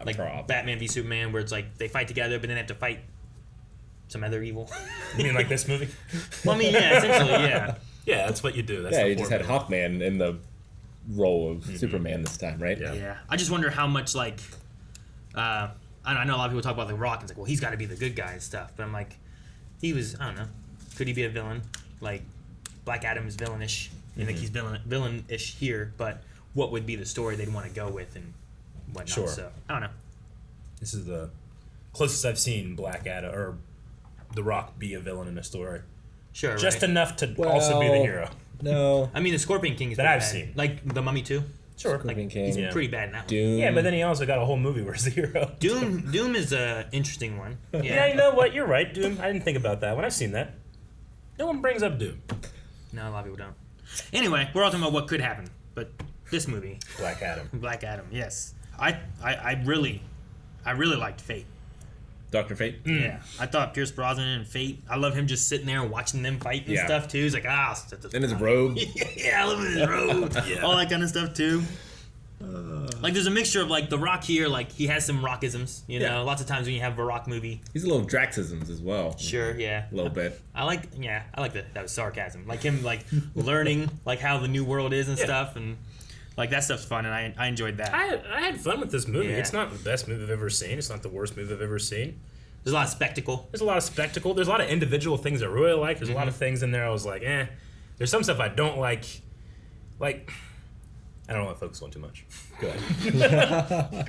Like Batman v Superman, where it's like they fight together, but then they have to fight some other evil. You mean like this movie? Well, I mean, yeah, essentially, yeah. Yeah, that's what you do. That's you just had Hawkman in the role of Superman this time, right? Yeah. I just wonder how much like. I know a lot of people talk about The Rock. And it's like, well, he's got to be the good guy and stuff. But I'm like, I don't know. Could he be a villain? Like, Black Adam is villainish. I think he's villainish here. But what would be the story they'd want to go with and whatnot? Sure. So I don't know. This is the closest I've seen Black Adam or The Rock be a villain in a story. Sure. Just right. enough to also be the hero. No. I mean, the Scorpion King is that pretty I've bad. seen. Like The Mummy 2. Sure. Like, he's pretty bad in that one. Doom. Yeah, but then he also got a whole movie where he's the hero. Doom is an interesting one. Yeah, you know what? You're right, Doom. I didn't think about that one. I've seen that. No one brings up Doom. No, a lot of people don't. Anyway, we're all talking about what could happen, but this movie, Black Adam. Black Adam, yes. I really liked Fate. Dr. Fate? Yeah, I thought Pierce Brosnan and Fate. I love him just sitting there and watching them fight and stuff too. He's like, in his robe. Yeah, I love his robe. All that kind of stuff too. Like there's a mixture of like The Rock here, like he has some rockisms, you know. Lots of times when you have a Rock movie, he's a little Draxisms as well. Sure, yeah, a little bit. I like that was sarcasm, like him like learning like how the new world is and stuff, and like that stuff's fun, and I enjoyed that. I had fun with this movie. Yeah. It's not the best movie I've ever seen. It's not the worst movie I've ever seen. There's a lot of spectacle. There's a lot of individual things I really like. There's a lot of things in there I was like, eh. There's some stuff I don't like. Like, I don't want to focus on too much. Go ahead.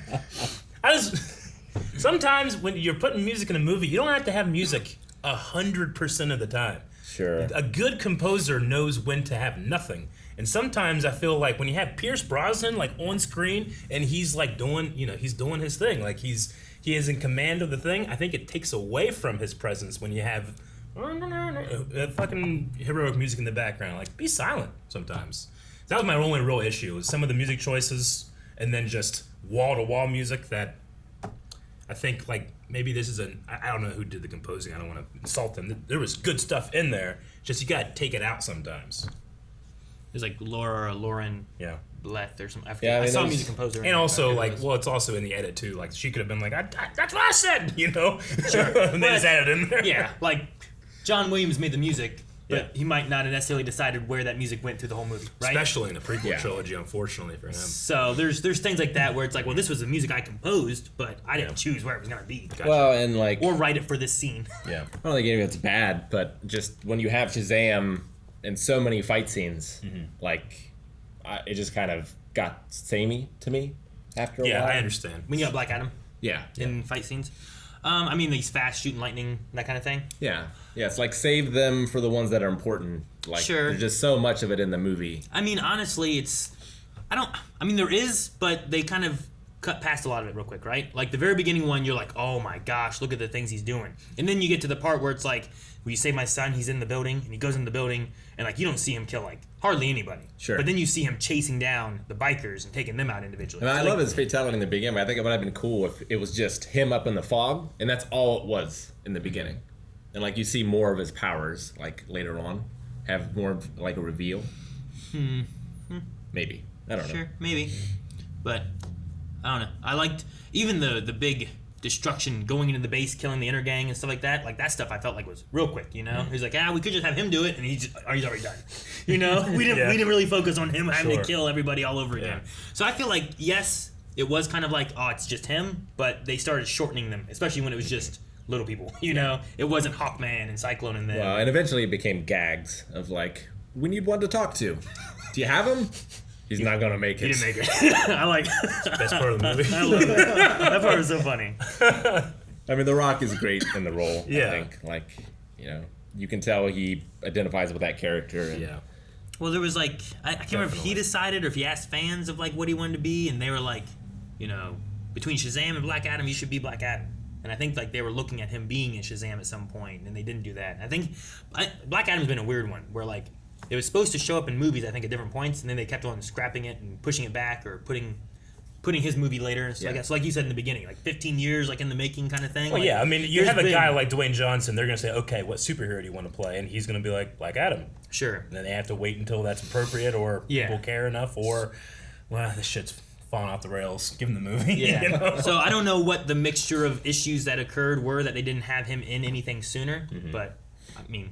Sometimes when you're putting music in a movie, you don't have to have music 100% of the time. Sure. A good composer knows when to have nothing. And sometimes I feel like when you have Pierce Brosnan like on screen and he's like doing, he's doing his thing, like he is in command of the thing, I think it takes away from his presence when you have fucking heroic music in the background. Like, be silent sometimes. That was my only real issue, was some of the music choices and then just wall-to-wall music that I think, like, maybe this is I don't know who did the composing. I don't want to insult them. There was good stuff in there. Just you got to take it out sometimes. There's like Lauren Bleth or something. I saw a music composer. And also, like, it's also in the edit, too. Like, she could have been like, that's what I said, Sure. And they just added in there. Yeah, like, John Williams made the music, but he might not have necessarily decided where that music went through the whole movie, right? Especially in the prequel trilogy, unfortunately for him. So there's things like that where it's like, well, this was the music I composed, but I didn't choose where it was going to be. Gotcha. Well, and like... Or write it for this scene. Yeah. I don't think any of it's bad, but just when you have Shazam in so many fight scenes, like, it just kind of got samey to me after a while. Yeah, I understand. When you got Black Adam? Yeah. In fight scenes? I mean, these fast shooting lightning, that kind of thing. Yeah, it's like save them for the ones that are important. Like, there's just so much of it in the movie. I mean, honestly, there is, but they kind of cut past a lot of it real quick, right? Like the very beginning one, you're like, oh my gosh, look at the things he's doing. And then you get to the part where it's like, will you save my son? He's in the building, and he goes in the building, and like you don't see him kill like hardly anybody. Sure. But then you see him chasing down the bikers and taking them out individually. And I So, love his fatality in the beginning, but I think it would have been cool if it was just him up in the fog, and that's all it was in the beginning. And like you see more of his powers like later on, have more of, like a reveal. Maybe. I don't know. Sure, maybe. But I don't know. I liked even the big destruction going into the base, killing the Intergang and stuff like that. Like that stuff I felt like was real quick, you know? He's like, we could just have him do it, and he's already done. You know? We didn't really focus on him having to kill everybody all over again. So I feel like, yes, it was kind of like, it's just him, but they started shortening them, especially when it was just little people, you know? It wasn't Hawkman and Cyclone and them. Well, and eventually it became gags of like, we need one to talk to. Do you have him? He's not gonna make it. He didn't make it. I like the best part of the movie. I love that. That part was so funny. I mean, The Rock is great in the role. Yeah. I think, like, you know, you can tell he identifies with that character. And Well, there was like I can't remember if he decided or if he asked fans of like what he wanted to be, and they were like, you know, between Shazam and Black Adam, you should be Black Adam. And I think like they were looking at him being in Shazam at some point, and they didn't do that. I think Black Adam's been a weird one where like it was supposed to show up in movies, I think, at different points, and then they kept on scrapping it and pushing it back or putting his movie later. And so I guess, like you said in the beginning, like 15 years, like in the making kind of thing. Well, like, yeah, I mean, you have a guy like Dwayne Johnson, they're going to say, okay, what superhero do you want to play? And he's going to be like, Black Adam. Sure. And then they have to wait until that's appropriate or people care enough or, well, this shit's falling off the rails. Give him the movie. Yeah. You know? So I don't know what the mixture of issues that occurred were that they didn't have him in anything sooner. But, I mean,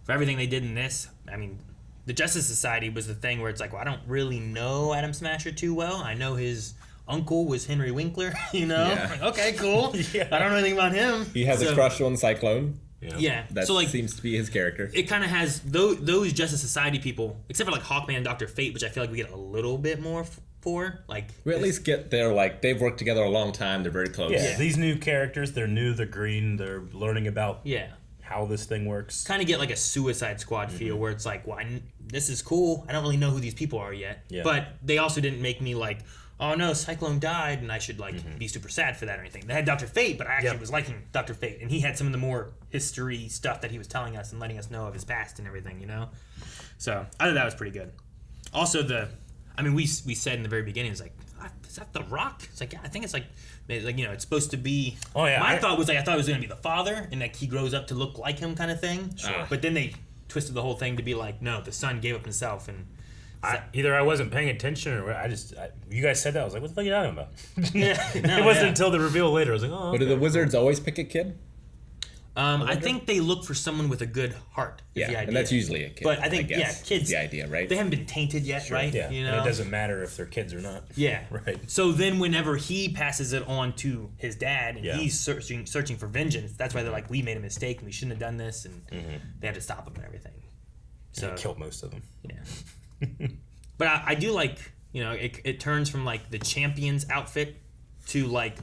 for everything they did in this, I mean, the Justice Society was the thing where it's like, well, I don't really know Adam Smasher too well. I know his uncle was Henry Winkler, you know? Yeah. Like, okay, cool. I don't know anything about him. He has a crush on Cyclone. Yeah. That So, like, seems to be his character. it kind of has those Justice Society people, except for like Hawkman and Dr. Fate, which I feel like we get a little bit more for. Like, We at least get there, like, they've worked together a long time. They're very close. Yeah, these new characters, they're new, they're green, they're learning about how this thing works. kind of get like a Suicide Squad feel where it's like, well, this is cool. I don't really know who these people are yet. Yeah. But they also didn't make me like, oh no, Cyclone died and I should like be super sad for that or anything. They had Dr. Fate, but I actually was liking Dr. Fate. And he had some of the more history stuff that he was telling us and letting us know of his past and everything, you know? So I thought that was pretty good. Also we said in the very beginning, it's like, is that The Rock? It's like, yeah, I think it's like, you know, it's supposed to be. Oh, yeah, My thought was like, I thought it was going to be the father and like he grows up to look like him kind of thing. Sure. But then they twisted the whole thing to be like, no, the son gave up himself and. Either I wasn't paying attention or you guys said that. I was like, what the fuck are you talking about? No, it wasn't until the reveal later. I was like, oh. But do the Wizards always pick a kid? I think they look for someone with a good heart. Is the idea. And that's usually a kid. But I think, guess, kids. is the idea, right? They haven't been tainted yet, right? Yeah, You know? and it doesn't matter if they're kids or not. Yeah. Right. So then whenever he passes it on to his dad and he's searching for vengeance, that's why they're like, we made a mistake and we shouldn't have done this, and they had to stop him and everything. So He killed most of them. Yeah. But I do like, you know, it turns from like the champion's outfit to like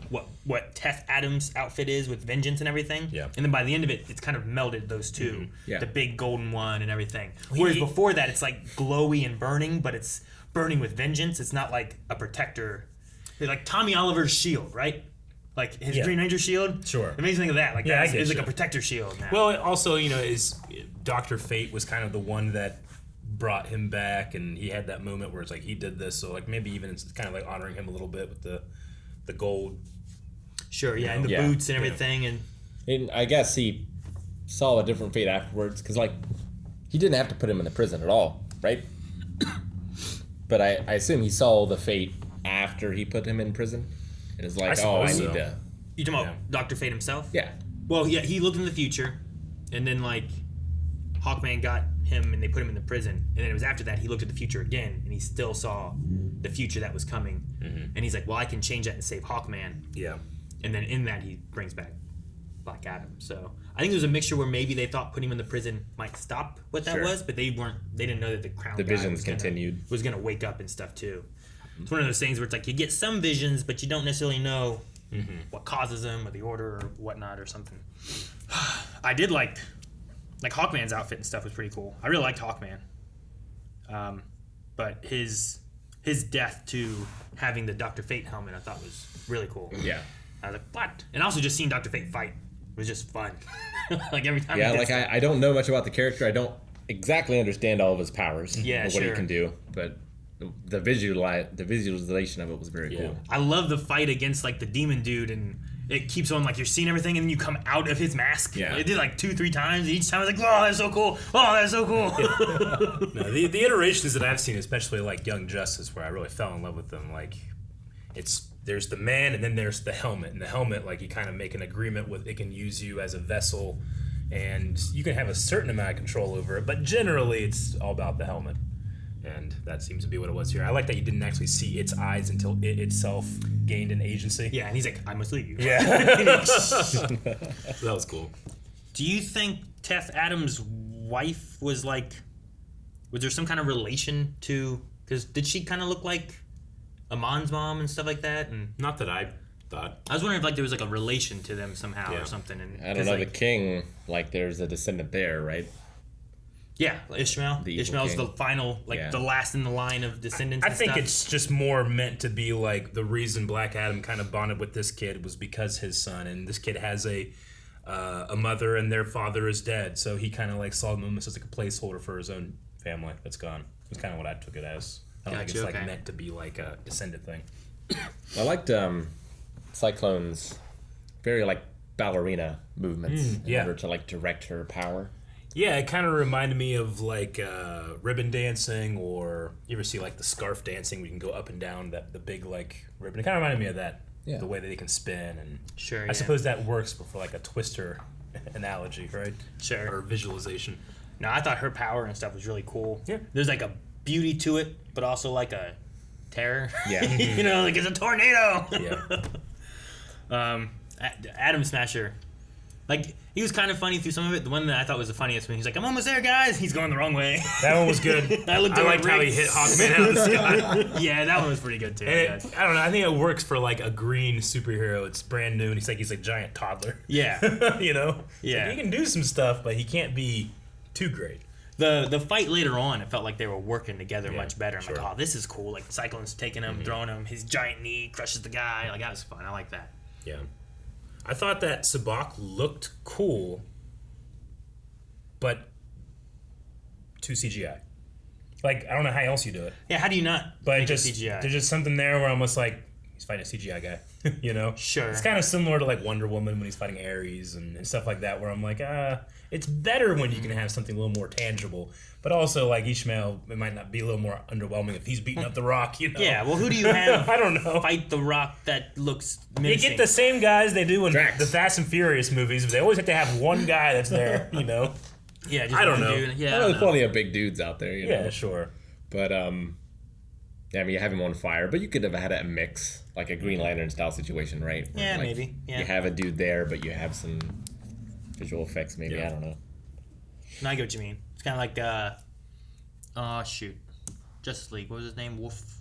what Teth Adams' outfit is with vengeance and everything. Yeah. And then by the end of it, it's kind of melded those two. Yeah. The big golden one and everything. Whereas before that, it's like glowy and burning, but it's burning with vengeance. It's not like a protector. It's like Tommy Oliver's shield, right? Like his Green Ranger shield. Sure. It makes me think of that. Like Yeah, I that get is like you. a protector shield now. Well, also, you know, is Dr. Fate was kind of the one that brought him back, and he had that moment where it's like he did this, so like maybe even it's kind of like honoring him a little bit with the gold. Sure, yeah, and the boots and everything, And I guess he saw a different fate afterwards, because like he didn't have to put him in the prison at all, right? But I assume he saw the fate after he put him in prison, and is like, I need to. You talking about Dr. Fate himself? Yeah. Well, yeah, he looked in the future, and then like Hawkman got him, and they put him in the prison, and then it was after that he looked at the future again, and he still saw the future that was coming, and he's like, well, I can change that and save Hawkman. Yeah. And then in that he brings back Black Adam. So I think it was a mixture where maybe they thought putting him in the prison might stop what that was, but they didn't know that the crown The guy visions continued. was gonna wake up and stuff too. It's one of those things where it's like you get some visions, but you don't necessarily know what causes them or the order or whatnot or something. I did like Hawkman's outfit and stuff was pretty cool. I really liked Hawkman. But his his death to having the Dr. Fate helmet, I thought was really cool. Yeah. I was like, what? And also just seeing Dr. Fate fight was just fun. Like every time. Yeah, like I don't know much about the character. I don't exactly understand all of his powers. Yeah, or what he can do, but the visualization of it was very cool. I love the fight against like the demon dude, and it keeps on like you're seeing everything, and then you come out of his mask. Yeah, it did like 2-3 times. And each time I was like, oh, that's so cool. Oh, that's so cool. No, the iterations that I've seen, especially like Young Justice, where I really fell in love with them, like there's the man and then there's the helmet, and the helmet, like you kind of make an agreement with, it can use you as a vessel, and you can have a certain amount of control over it, but generally it's all about the helmet. And that seems to be what it was here. I like that you didn't actually see its eyes until it itself gained an agency. Yeah, and he's like, I must leave you. Yeah. So that was cool. Do you think Teth Adams' wife was there some kind of relation to, because did she kind of look like Amon's mom and stuff like that? And not that I thought. I was wondering if like there was like a relation to them somehow or something. And I don't know, the king, like there's a descendant there, right? Yeah, Ishmael. Ishmael's king. the final, the last in the line of descendants. I think it's just more meant to be like the reason Black Adam kind of bonded with this kid was because his son, and this kid has a mother and their father is dead, so he kind of like saw them as like a placeholder for his own family that's gone. That's kind of what I took it as. I don't think it's like meant to be like a descendant thing. I liked Cyclone's very like ballerina movements in order to like direct her power. Yeah, it kind of reminded me of like ribbon dancing, or you ever see like the scarf dancing where you can go up and down the big like ribbon. It kind of reminded me of that. Yeah. The way that they can spin, and sure. I suppose that works for like a Twister analogy, right? Sure. Or visualization. No, I thought her power and stuff was really cool. Yeah. There's like a beauty to it, but also like a terror. Yeah. You know, like it's a tornado. Yeah. Atom Smasher. Like, he was kind of funny through some of it. The one that I thought was the funniest when he's like, I'm almost there, guys. He's going the wrong way. That one was good. I liked how he hit Hawkman out of the sky. Yeah, that one was pretty good, too. And I don't know. I think it works for, like, a green superhero. It's brand new, and he's a giant toddler. Yeah. You know? Yeah. Like, he can do some stuff, but he can't be too great. The fight later on, it felt like they were working together much better. I'm sure. like, oh, this is cool. Like, Cyclone's taking him, throwing him. His giant knee crushes the guy. Like, that was fun. I like that. Yeah. I thought that Sabbac looked cool, but too CGI. Like, I don't know how else you do it. Yeah, how do you not But make just it CGI? there's just something there where I'm almost like, he's fighting a CGI guy, you know? Sure. It's kind of similar to like Wonder Woman when he's fighting Ares and stuff like that, where I'm like, it's better when you can have something a little more tangible. But also, like Ishmael, it might not be a little more underwhelming if he's beating up the Rock, you know? Yeah, well, who do you have I don't know. fight the Rock that looks menacing? You get the same guys they do in the Fast and Furious movies, but they always have to have one guy that's there, you know? Yeah, just I don't one know. dude. Yeah, There's plenty of big dudes out there, you know? Yeah, sure. But, yeah, I mean, you have him on fire, but you could have had a mix, like a Green Lantern style situation, right? Where, Yeah, like, maybe. Yeah. You have a dude there, but you have some visual effects, maybe. Yeah. I don't know. No, I get what you mean. It's kind of like, shoot. Justice League. What was his name? What's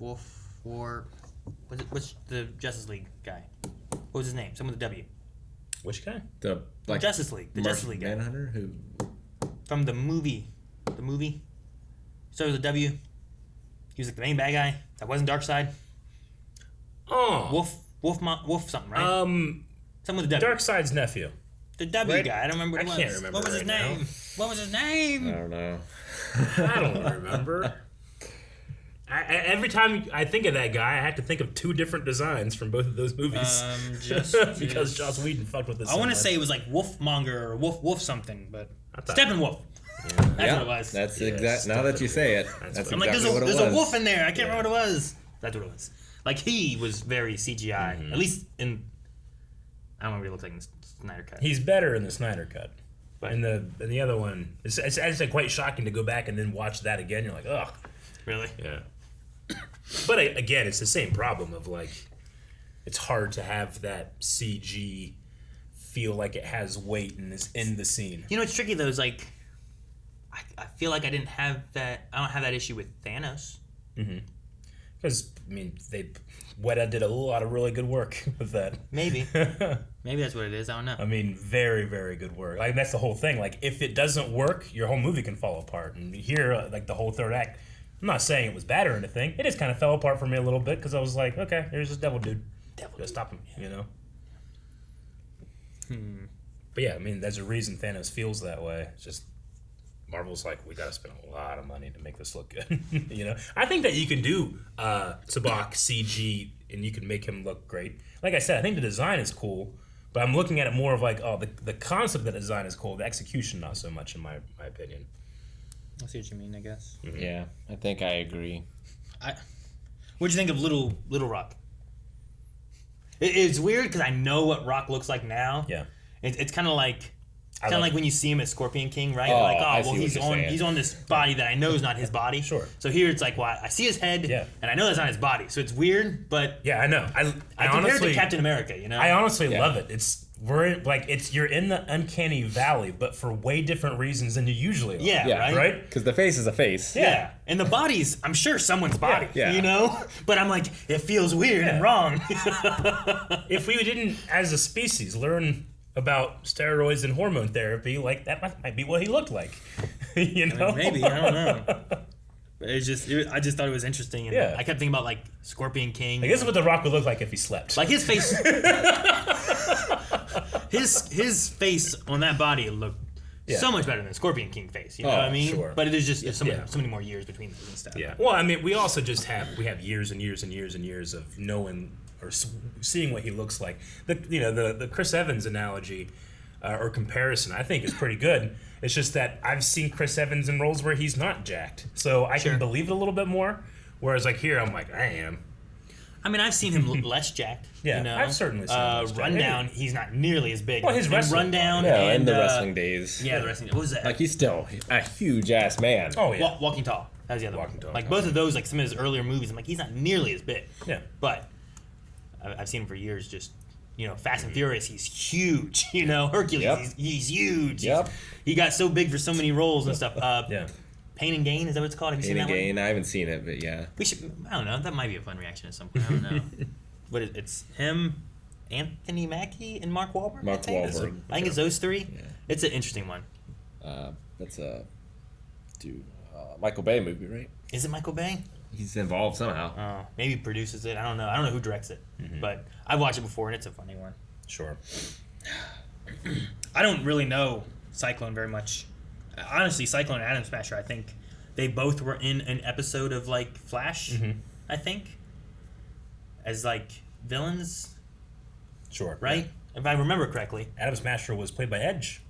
the Justice League guy? What was his name? Someone with a W. Which guy? The like Justice League. The Justice League guy. Manhunter? Who? From the movie. The movie. So with a W. He was like the main bad guy. That wasn't Darkseid. Oh. Wolf something, right? Someone with a W. Darkseid's nephew. The W Right? guy. I don't remember what it was. I can't remember What was his right now. name? What was his name? I don't know. I don't remember. Every time I think of that guy, I have to think of two different designs from both of those movies. Because Joss Whedon fucked with this. I want to say it was like Wolfmonger or Wolf something, but Steppenwolf. That's Yeah, what it was. That's exact. Now that you say it, that's I'm like, exactly what it there's was. a wolf in there. I can't remember what it was. That's what it was. Like, he was very CGI. At least in... I don't remember what he looked like in the Snyder Cut. He's better in the Snyder Cut. But in the other one, it's actually quite shocking to go back and then watch that again. You're like, ugh. Really? Yeah. But again, it's the same problem of like, it's hard to have that CG feel like it has weight and is in the scene. You know what's tricky though is like, I feel like I don't have that issue with Thanos. Mm-hmm. Because I mean, Weta did a lot of really good work with that. Maybe that's what it is. I don't know. I mean, very, very good work. Like, that's the whole thing. Like, if it doesn't work, your whole movie can fall apart. And here, like, the whole third act I'm not saying it was bad or anything. It just kind of fell apart for me a little bit because I was like, okay, there's this devil dude. Gotta stop him, you know? But yeah, I mean, there's a reason Thanos feels that way. It's just Marvel's like, we gotta spend a lot of money to make this look good. You know? I think that you can do Sabbac CG and you can make him look great. Like I said, I think the design is cool, but I'm looking at it more of like, oh, the concept of the design is cool. The execution, not so much, in my opinion. I see what you mean, I guess. Yeah, I think I agree. What'd you think of Little Rock? It's weird because I know what Rock looks like now. Yeah. It's kind of like when you see him as Scorpion King, right? Oh, Like, well, he's on this body that I know is not his body. Sure. So here it's like, well, I see his head, and I know that's not his body. So it's weird, but yeah, I know. I compare honestly, it to Captain America, you know. I honestly love it. You're in the uncanny valley, but for way different reasons than you usually are. Yeah, right? Because the face is a face. Yeah. And the body's, I'm sure, someone's body, Yeah. you know? But I'm like, it feels weird and wrong. If we didn't, as a species, learn about steroids and hormone therapy, like, that might be what he looked like. You know? I mean, maybe, I don't know. But I just thought it was interesting. And I kept thinking about, like, Scorpion King. Like, this is what The Rock would look like if he slept. Like, his face... his face on that body looked so much better than Scorpion King face. You know what I mean? Sure. But there's just so many more years between those and stuff. Yeah. Well, I mean, we also just have years and years and years and years of knowing or seeing what he looks like. The Chris Evans analogy or comparison, I think, is pretty good. It's just that I've seen Chris Evans in roles where he's not jacked, so I can believe it a little bit more. Whereas, like, here, I'm like, I am. I mean, I've seen him less jacked. Yeah, you know? I've certainly seen him less jacked. Rundown, he's not nearly as big. Well, his wrestling, Rundown, Yeah, and in the wrestling days. Yeah, the wrestling. What was that? Like, he's still a huge ass man. Oh yeah, Walking Tall. That was the other Walking one. Tall. Like both of those, like some of his earlier movies, I'm like, he's not nearly as big. Yeah, but I've seen him for years. Just Fast and Furious, he's huge. Hercules, he's huge. Yep. He got so big for so many roles and stuff. Yeah. Pain and Gain, is that what it's called? Have you seen that Gain. one? I haven't seen it, but yeah. We should. I don't know. That might be a fun reaction at some point. I don't know. But it's him, Anthony Mackie, and Mark Wahlberg. Mark Wahlberg. I think it's those three. Yeah. It's an interesting one. That's a Michael Bay movie, right? Is it Michael Bay? He's involved somehow. Maybe produces it. I don't know. I don't know who directs it, but I've watched it before and it's a funny one. Sure. I don't really know Cyclone very much. Honestly, Cyclone and Atom Smasher, I think they both were in an episode of like Flash. I think as like villains. Sure. Right? If I remember correctly. Atom Smasher was played by Edge.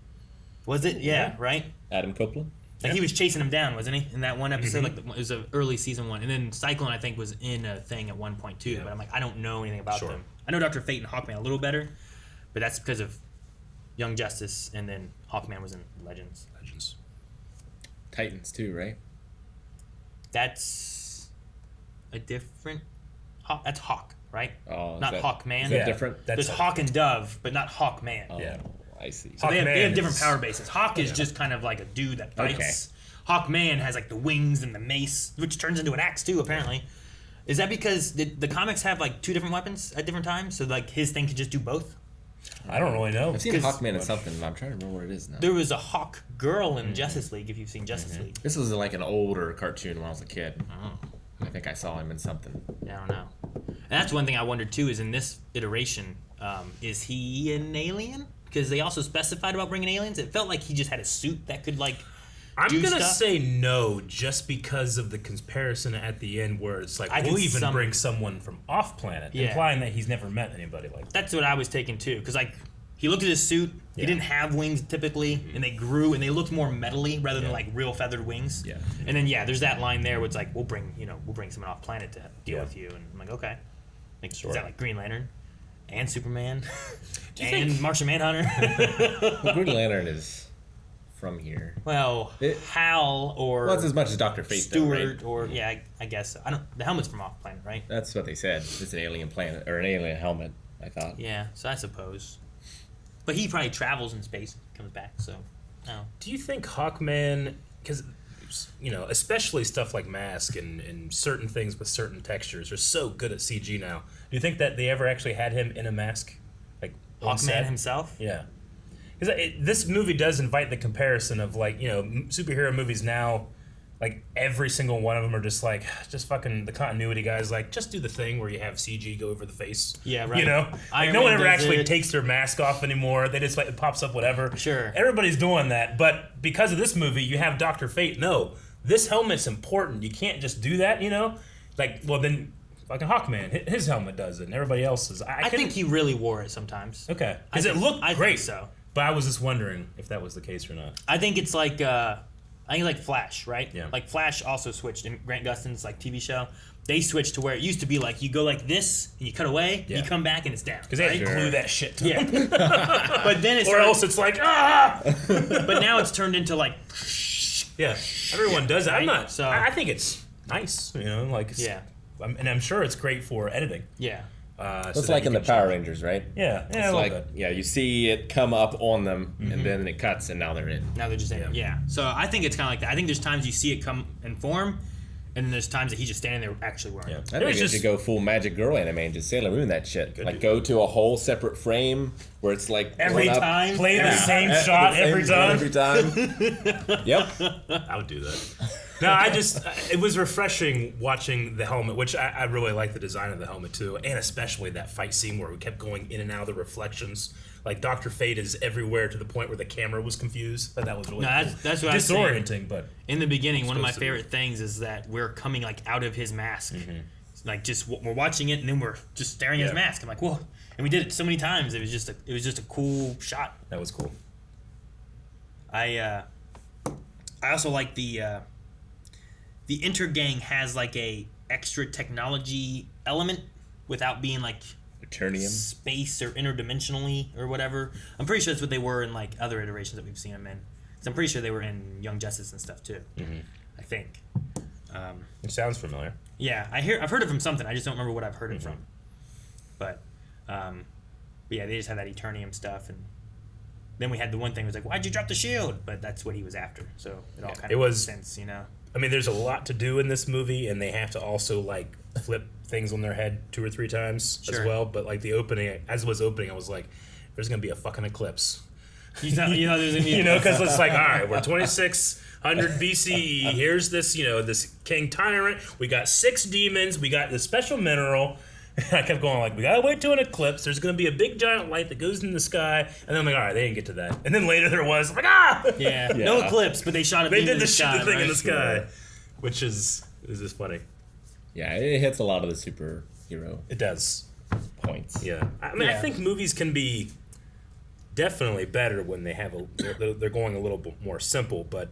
Was it? Yeah. Right. Adam Copeland. Like he was chasing him down, wasn't he? In that one episode, like it was an early season one, and then Cyclone I think was in a thing at one point too. But I'm like, I don't know anything about them. I know Dr. Fate and Hawkman a little better, but that's because of Young Justice, and then Hawkman was in Legends. Titans too, right? That's a different. That's Hawk, right? Oh, not Hawkman. Is that different? There's Hawk and Dove, but not Hawkman. Oh, yeah, I see. So they have different power bases. Hawk is just kind of like a dude that fights. Okay. Hawkman has like the wings and the mace, which turns into an axe too, apparently. Is that because the comics have like two different weapons at different times? So like his thing can just do both? I don't really know. I've seen Hawkman in something, but I'm trying to remember what it is now. There was a Hawk girl in Justice League, if you've seen Justice League. This was like an older cartoon when I was a kid. Oh. I think I saw him in something. I don't know. And that's one thing I wondered too, is in this iteration, is he an alien? Because they also specified about bringing aliens. It felt like he just had a suit that could like I'm going to say no, just because of the comparison at the end where it's like, we'll even bring someone from off-planet, implying that he's never met anybody like that. That's what I was taking, too. Because, like, he looked at his suit. He didn't have wings, typically, and they grew, and they looked more metally rather than, like, real feathered wings. Yeah. And then, there's that line there where it's like, we'll bring someone off-planet to deal with you. And I'm like, okay. Like, is that, like, Green Lantern? And Superman? And Martian Manhunter? Well, Green Lantern is from here. Well, Hal or it's as much as Dr. Fate, Stewart, though, right? or I guess the helmet's from off planet, right? That's what they said. It's an alien planet or an alien helmet, I thought. Yeah, so I suppose. But he probably travels in space, comes back. So, no. Do you think Hawkman, because especially stuff like Mask and certain things with certain textures are so good at CG now? Do you think that they ever actually had him in a mask, like Hawkman himself? Yeah. Because this movie does invite the comparison of superhero movies now, like every single one of them are just like, just fucking the continuity guys. Like, just do the thing where you have CG go over the face. Yeah, right. You know, like no one ever actually takes their mask off anymore. They just like it pops up whatever. Sure. Everybody's doing that, but because of this movie, you have Dr. Fate. No, this helmet's important. You can't just do that. You know, like well then. Fucking Hawkman, his helmet does it, and everybty else's. I think he really wore it sometimes. Okay, because it looked great. Think so, but I was just wondering if that was the case or not. I think it's like I think like Flash, right? Yeah. Like Flash also switched in Grant Gustin's like TV show. They switched to where it used to be like you go like this and you cut away, and you come back and it's down. Because they had to glue that shit to yeah. him. But then it's or else it's like ah. But now it's turned into like yeah. Everyone does it. Right? I'm not. So I think it's nice. You know, like yeah. And I'm sure it's great for editing. Yeah. It's like in the Power Rangers, right? Yeah, yeah, it's like yeah, you see it come up on them, and then it cuts, and now they're in. Now they're just in. Yeah. So I think it's kind of like that. I think there's times you see it come and form, and then there's times that he's just standing there actually wearing it. I think you should go full Magic Girl anime and just Sailor Moon that shit. Like go to a whole separate frame where it's like every time play the same shot every time. Yep. I would do that. No, it was refreshing watching the helmet, which I really like the design of the helmet too, and especially that fight scene where we kept going in and out of the reflections. Like Dr. Fate is everywhere to the point where the camera was confused. But that was really cool. That's what disorienting. But in the beginning, one of my favorite things is that we're coming like out of his mask, like just we're watching it and then we're just staring at his mask. I'm like, whoa! And we did it so many times. It was just a cool shot. That was cool. I also like the Intergang has like a extra technology element without being like Eternium space or interdimensionally or whatever. I'm pretty sure that's what they were in like other iterations that we've seen them in. So I'm pretty sure they were in Young Justice and stuff too. I think. It sounds familiar. Yeah, I've heard it from something. I just don't remember what I've heard it from. But yeah, they just had that Eternium stuff, and then we had the one thing was like, why'd you drop the shield? But that's what he was after. So it all kind of makes sense, you know. I mean, there's a lot to do in this movie, and they have to also like flip things on their head 2 or 3 times as well. But like the opening, as it was opening, I was like, "There's gonna be a fucking eclipse." There's gonna be you know, because it's like, all right, we're 2600 BCE. Here's this, you know, this king tyrant. We got 6 demons. We got this special mineral. I kept going like, we gotta wait to an eclipse. There's gonna be a big giant light that goes in the sky, and then I'm like, all right, they didn't get to that. And then later there was I'm like, ah, no eclipse, but they shot a they did the shit sky, thing right? in the sky, which is just funny. Yeah, it hits a lot of the superhero. It does points. Yeah, I mean, I think movies can be definitely better when they have they're going a little bit more simple, but.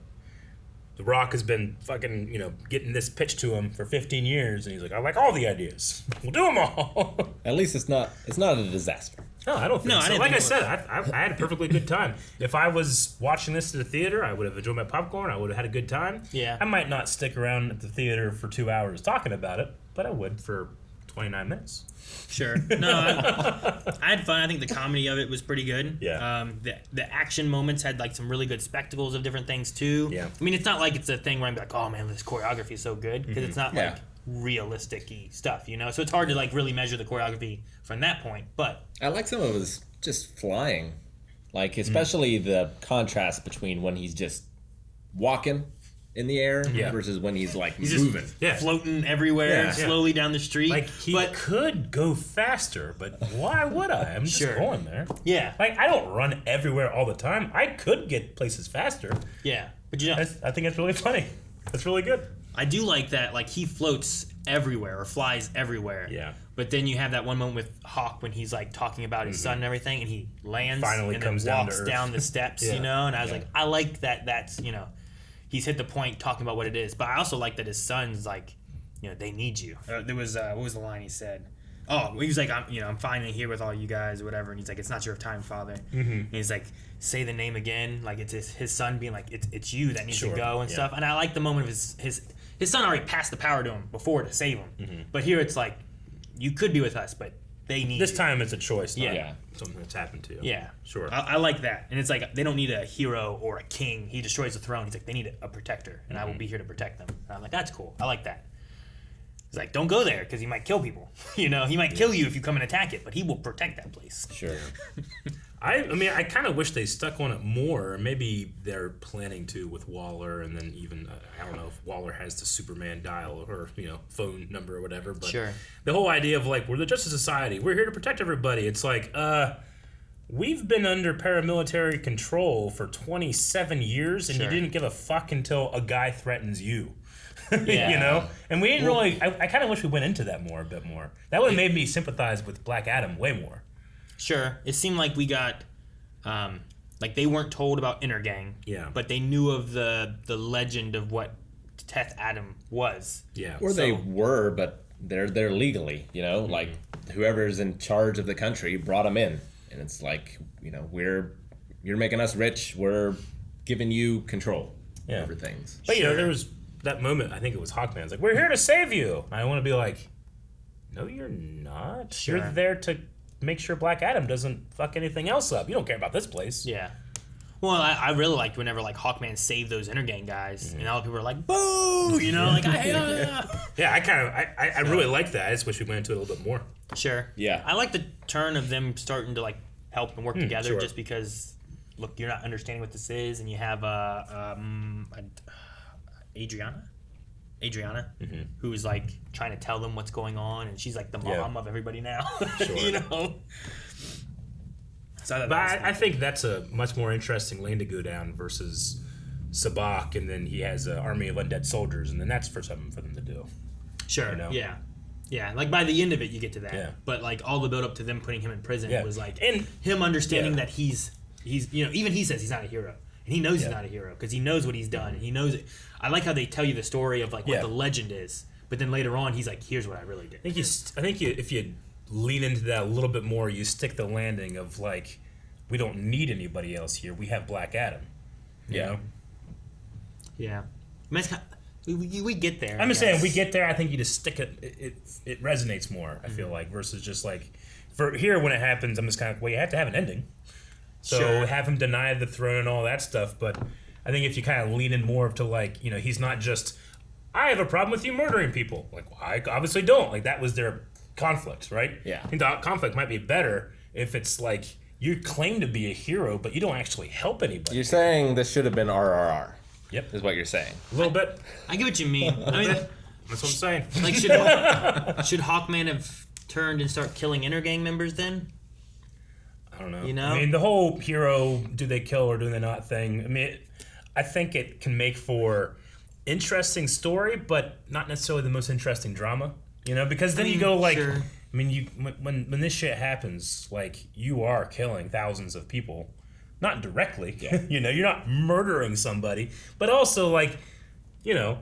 The Rock has been fucking, you know, getting this pitched to him for 15 years, and he's like, I like all the ideas. We'll do them all. At least it's not a disaster. No, I don't think so. I didn't like think I said, I had a perfectly good time. If I was watching this at the theater, I would have enjoyed my popcorn. I would have had a good time. Yeah. I might not stick around at the theater for 2 hours talking about it, but I would for 29 minutes. Sure. No, I had fun. I think the comedy of it was pretty good. Yeah. The action moments had like some really good spectacles of different things too. Yeah. I mean, it's not like it's a thing where I'm like, oh man, this choreography is so good, because it's not like realistic-y stuff, you know. So it's hard to like really measure the choreography from that point. But I like some of his just flying, like especially the contrast between when he's just walking in the air versus when he's like moving, floating everywhere slowly down the street. Like he could go faster, but why would I? I'm just going there. Yeah, like I don't run everywhere all the time. I could get places faster. Yeah, but you know, I think it's really funny. That's really good. I do like that. Like he floats everywhere or flies everywhere. Yeah. But then you have that one moment with Hawk when he's like talking about his son and everything, and he lands Finally and comes then down to walks Earth. down the steps, you know. And I was like, I like that. That's, you know, he's hit the point talking about what it is. But I also like that his son's like, you know, they need you. There was what was the line he said? Oh, he was like, I'm finally here with all you guys or whatever. And he's like, it's not your time, father. And he's like, say the name again. Like it's his son being like, it's you that needs to go and stuff. And I like the moment of his son already passed the power to him before to save him. But here it's like, you could be with us, but they need this you. time it's a choice, not Yeah. something that's happened to you. Yeah. Sure. I like that. And it's like, they don't need a hero or a king. He destroys the throne. He's like, they need a protector, and I will be here to protect them. And I'm like, that's cool. I like that. He's like, don't go there because he might kill people. You know, he might kill you if you come and attack it, but he will protect that place. Sure. I mean, I kind of wish they stuck on it more. Maybe they're planning to with Waller, and then even I don't know if Waller has the Superman dial or phone number or whatever. But Sure. the whole idea of like we're the Justice Society, we're here to protect everybody. It's like we've been under paramilitary control for 27 years, and Sure. you didn't give a fuck until a guy threatens you. Yeah. And we didn't really. I kind of wish we went into that a bit more. That would have made me sympathize with Black Adam way more. Sure. It seemed like we got, like they weren't told about Intergang. Yeah. But they knew of the legend of what Teth Adam was. Yeah. Or they were, but they're there legally. Like whoever's in charge of the country brought them in, and it's like you're making us rich. We're giving you control over things. But there was that moment. I think it was Hawkman's like, "We're here to save you." I want to be like, "No, you're not. Sure. You're there to make sure Black Adam doesn't fuck anything else up. You don't care about this place." Yeah. Well, I really liked whenever like Hawkman saved those Intergang guys, and all the people were like, "Boo!" Like I really like that. I just wish we went into it a little bit more. Sure. Yeah. I like the turn of them starting to like help and work together, sure. just because look, you're not understanding what this is, and you have Adriana, who's like trying to tell them what's going on, and she's like the mom of everybody now. Sure. So but I think that's a much more interesting lane to go down versus Sabbac, and then he has an army of undead soldiers, and then that's something for them to do. Sure. Yeah. Like by the end of it, you get to that. Yeah. But like all the build up to them putting him in prison was like, and him understanding that he's even he says he's not a hero. And he knows he's not a hero because he knows what he's done. And he knows it. I like how they tell you the story of like what the legend is, but then later on he's like, "Here's what I really did." I think if you lean into that a little bit more, you stick the landing of like, we don't need anybody else here. We have Black Adam. You know? Yeah. I mean, we get there. I'm just saying we get there. I think you just stick it. It resonates more. I feel like versus just like for here when it happens, I'm just kind of you have to have an ending. So have him deny the throne and all that stuff. But I think if you kind of lean in more to like, he's not just, I have a problem with you murdering people. Like, well, I obviously don't. Like, that was their conflict, right? Yeah. I think the conflict might be better if it's like, you claim to be a hero, but you don't actually help anybody. You're saying this should have been RRR. Yep. Is what you're saying. A little bit. I get what you mean. I mean, that's what I'm saying. Like, should Hawkman have turned and start killing Intergang members then? I don't know. I mean, the whole hero, do they kill or do they not thing, I mean, I think it can make for interesting story, but not necessarily the most interesting drama, because then you go like, sure. I mean, when this shit happens, like, you are killing thousands of people, not directly, you're not murdering somebody, but also like, a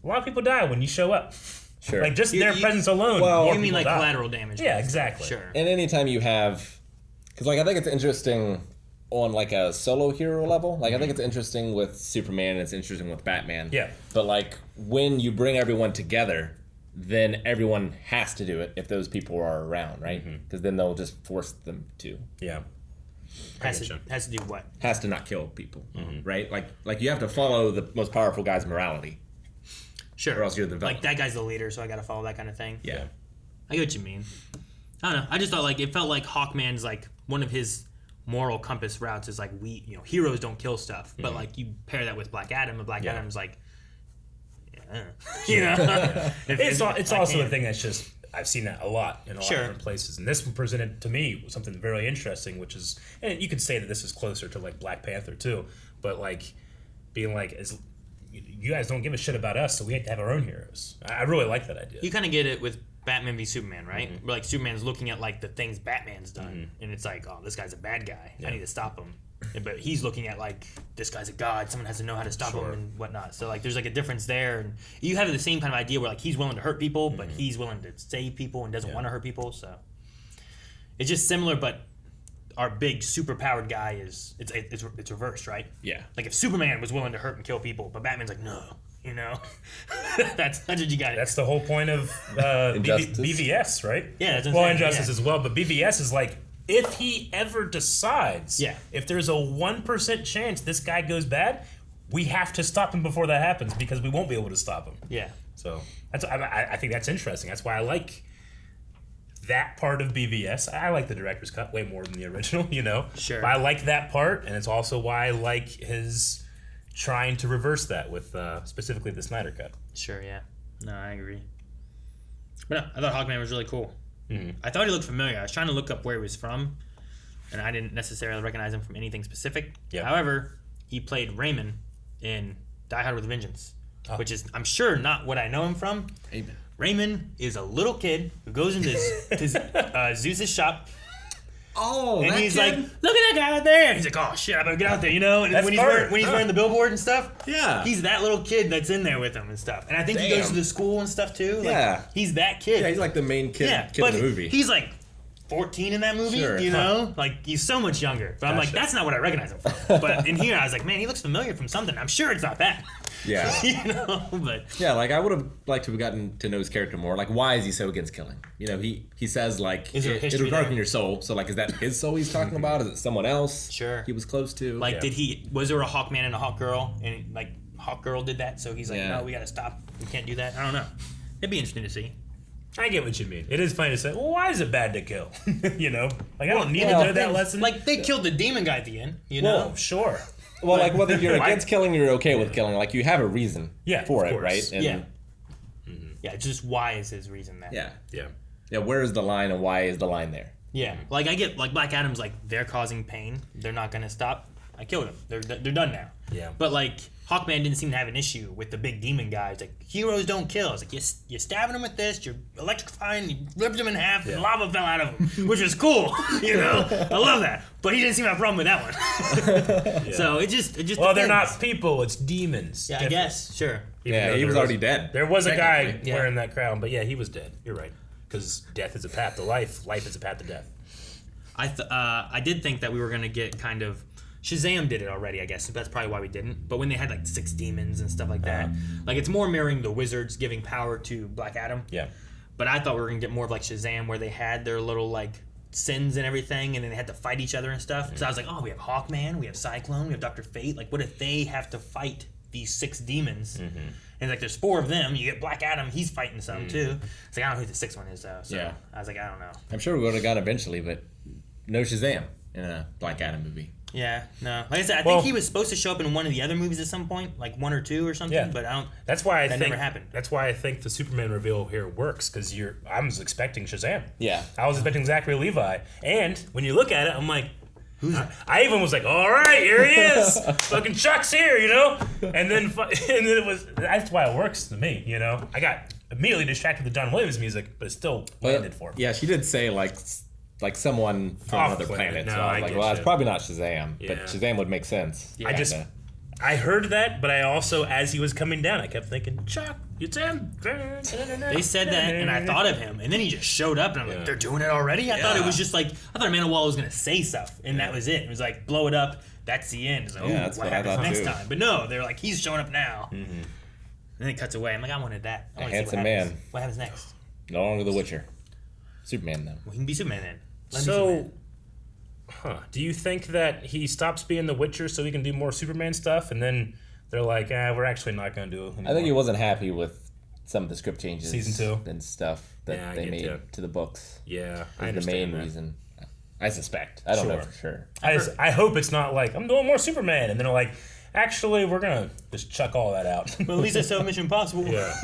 lot of people die when you show up. Sure. Like, just their presence alone. Well, you mean like collateral damage? Yeah, exactly. Sure. And anytime you have, because like I think it's interesting on like a solo hero level. Like I think it's interesting with Superman, and it's interesting with Batman. Yeah. But like when you bring everyone together, then everyone has to do it if those people are around, right? Because then they'll just force them to. Yeah. Has to do what? Has to not kill people, right? Like you have to follow the most powerful guy's morality. Sure. Or else you're the villain. Like that guy's the leader, so I got to follow that kind of thing. Yeah. I get what you mean. I don't know. I just thought like it felt like Hawkman's like one of his moral compass routes is like heroes don't kill stuff, but like you pair that with Black Adam, and Black Adam's like, it's also a thing that's just I've seen that a lot in a lot of different places, and this one presented to me something very interesting, which is, and you could say that this is closer to like Black Panther too, but like being like, you guys don't give a shit about us, so we have to have our own heroes. I really like that idea. You kind of get it with Batman v Superman, right? Where like Superman's looking at like the things Batman's done, and it's like, oh, this guy's a bad guy. I need to stop him. But he's looking at like, this guy's a god. Someone has to know how to stop him and whatnot. So like, there's like a difference there, and you have the same kind of idea where like he's willing to hurt people, but he's willing to save people and doesn't want to hurt people. So it's just similar, but our big superpowered guy is it's reversed, right? Yeah. Like if Superman was willing to hurt and kill people, but Batman's like, no. That's what you got. That's the whole point of BVS, right? Yeah. That's well, Injustice as well, but BVS is like, if he ever decides, if there's a 1% chance this guy goes bad, we have to stop him before that happens because we won't be able to stop him. Yeah. So I think that's interesting. That's why I like that part of BVS. I like the director's cut way more than the original, you know? Sure. But I like that part, and it's also why I like his trying to reverse that with specifically the Snyder cut. Sure, yeah. No, I agree. But no, I thought Hawkman was really cool. I thought he looked familiar. I was trying to look up where he was from, and I didn't necessarily recognize him from anything specific. Yep. However, he played Raymond in Die Hard with a Vengeance, which is, I'm sure, not what I know him from. Amen. Raymond is a little kid who goes into Zeus's shop. Oh, and that he's kid? like, look at that guy out there. And he's like, oh shit, I better get out there, you know? And That's when he's wearing the billboard and stuff, Yeah. he's that little kid that's in there with him and stuff. And I think he goes to the school and stuff too. Like, Yeah. he's that kid. Yeah, he's like the main kid in but the movie. He's like 14 in that movie, Sure. you know? Like, he's so much younger. But I'm like, Gotcha. that's not what I recognize him from. But in here, I was like, man, he looks familiar from something. I'm sure it's not that. Yeah. You know? But Yeah, like I would have liked to have gotten to know his character more. Like, why is he so against killing? You know, he says like Is there a it history would darken there? your soul. So like, is that his soul he's talking about? Is it someone else? Sure. He was close to. like, was there a Hawkman and a Hawk Girl? And like, Hawk Girl did that, so he's like, Yeah. no, we gotta stop. We can't do that. I don't know. It'd be interesting to see. I get what you mean. It is funny to say, well, why is it bad to kill? You know? Like, I don't need to Well, know that lesson. Like, they killed the demon guy at the end, you know? Well, sure. Well, like whether you're against killing, you're okay with killing. Like you have a reason for of it, course. right? And Yeah. Yeah, just why is his reason that? Yeah. Where is the line, and why is the line there? Yeah, like I get, like Black Adam's like, they're causing pain, they're not gonna stop. I killed him. They're done now. Yeah. But like Hawkman didn't seem to have an issue with the big demon guys. Like, heroes don't kill. It's like you're stabbing him with this, you're electrifying, you ripped him in half, and lava fell out of him, which was cool. You know, I love that. But he didn't seem to have a problem with that one. So it just. Well, they're depends. not people; it's demons. Yeah, I guess. Sure. Even Yeah, though he there was already dead. There was a guy Technically, yeah. wearing that crown, but yeah, he was dead. You're right. Because death is a path to life. Life is a path to death. I did think that we were gonna get kind of. Shazam did it already, I guess. That's probably why we didn't. But when they had like 6 demons and stuff like that, like it's more mirroring the wizards giving power to Black Adam. Yeah. But I thought we were gonna get more of like Shazam, where they had their little like sins and everything, and then they had to fight each other and stuff. So I was like, oh, we have Hawkman, we have Cyclone, we have Dr. Fate. Like, what if they have to fight these 6 demons? And like, there's 4 of them. You get Black Adam, he's fighting some too. It's like, I don't know who the 6th one is though. So Yeah. I was like, I don't know. I'm sure we would have gone eventually, but no Shazam in a Black Adam movie. Yeah, no. Like I said, I think he was supposed to show up in one of the other movies at some point, like 1 or 2 or something. Yeah. But I don't. That's why that think never happened. That's why I think the Superman reveal here works because I was expecting Shazam. Yeah. I was expecting Zachary Levi, and when you look at it, I'm like, who's? I even was like, all right, here he is, fucking Chuck's here, you know. And then it was. That's why it works to me, you know. I got immediately distracted with John Williams music, but it still landed for me. Yeah, she did say like someone from Off another planet. planet. No, So I was I like, get well, you. it's probably not Shazam, Yeah. but Shazam would make sense. I heard that, but I also, as he was coming down, I kept thinking, Chuck, it's him. They said that, and I thought of him, and then he just showed up, and I'm like, they're doing it already? I thought it was just like, I thought Amanda Waller was going to say stuff, and that was it. It was like, blow it up, that's the end. It's like, Yeah, ooh, that's what what I happens thought next too. time? But no, they're like, he's showing up now. And then it cuts away. I'm like, I wanted that. I A wanna see handsome what happens. man. What happens next? No longer the Witcher. Superman, though. Well, he can be Superman then. Let him be So, Superman. do you think that he stops being the Witcher so he can do more Superman stuff, and then they're like, we're actually not going to do it anymore? I think he wasn't happy with some of the script changes. Season 2? And stuff that Yeah, I they get made you. to the books. Yeah, I is the main understand that. reason. I suspect. I don't know for sure. I hope it's not like, I'm doing more Superman, and then they're like, actually, we're going to just chuck all that out. But at least I saw Mission Impossible. Yeah.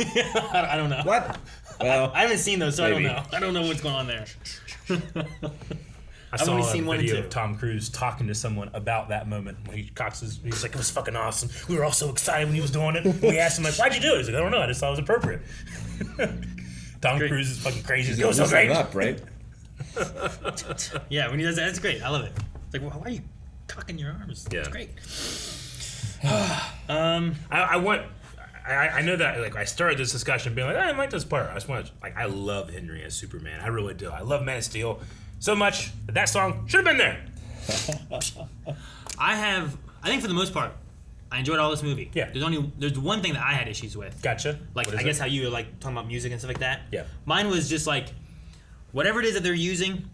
I don't know. What? Well, I haven't seen those, so maybe. I don't know. I don't know what's going on there. I I've saw only a seen 1 and video 2. of Tom Cruise talking to someone about that moment when he cocks his. He's like, it was fucking awesome. We were all so excited when he was doing it. And we asked him like, why'd you do it? He's like, I don't know. I just thought it was appropriate. Tom Cruise is fucking crazy. It was so great. Up, right? Yeah, when he does that, that's great. I love it. It's like, why are you cocking your arms? Yeah. It's great. I know that like I started this discussion being like, I didn't like this part. I just want to I love Henry as Superman. I really do. I love Man of Steel so much that song should have been there. I think for the most part, I enjoyed all this movie. Yeah. There's one thing that I had issues with. Gotcha. Like, What is I guess it? how you were like talking about music and stuff like that. Yeah. Mine was just like, whatever it is that they're using,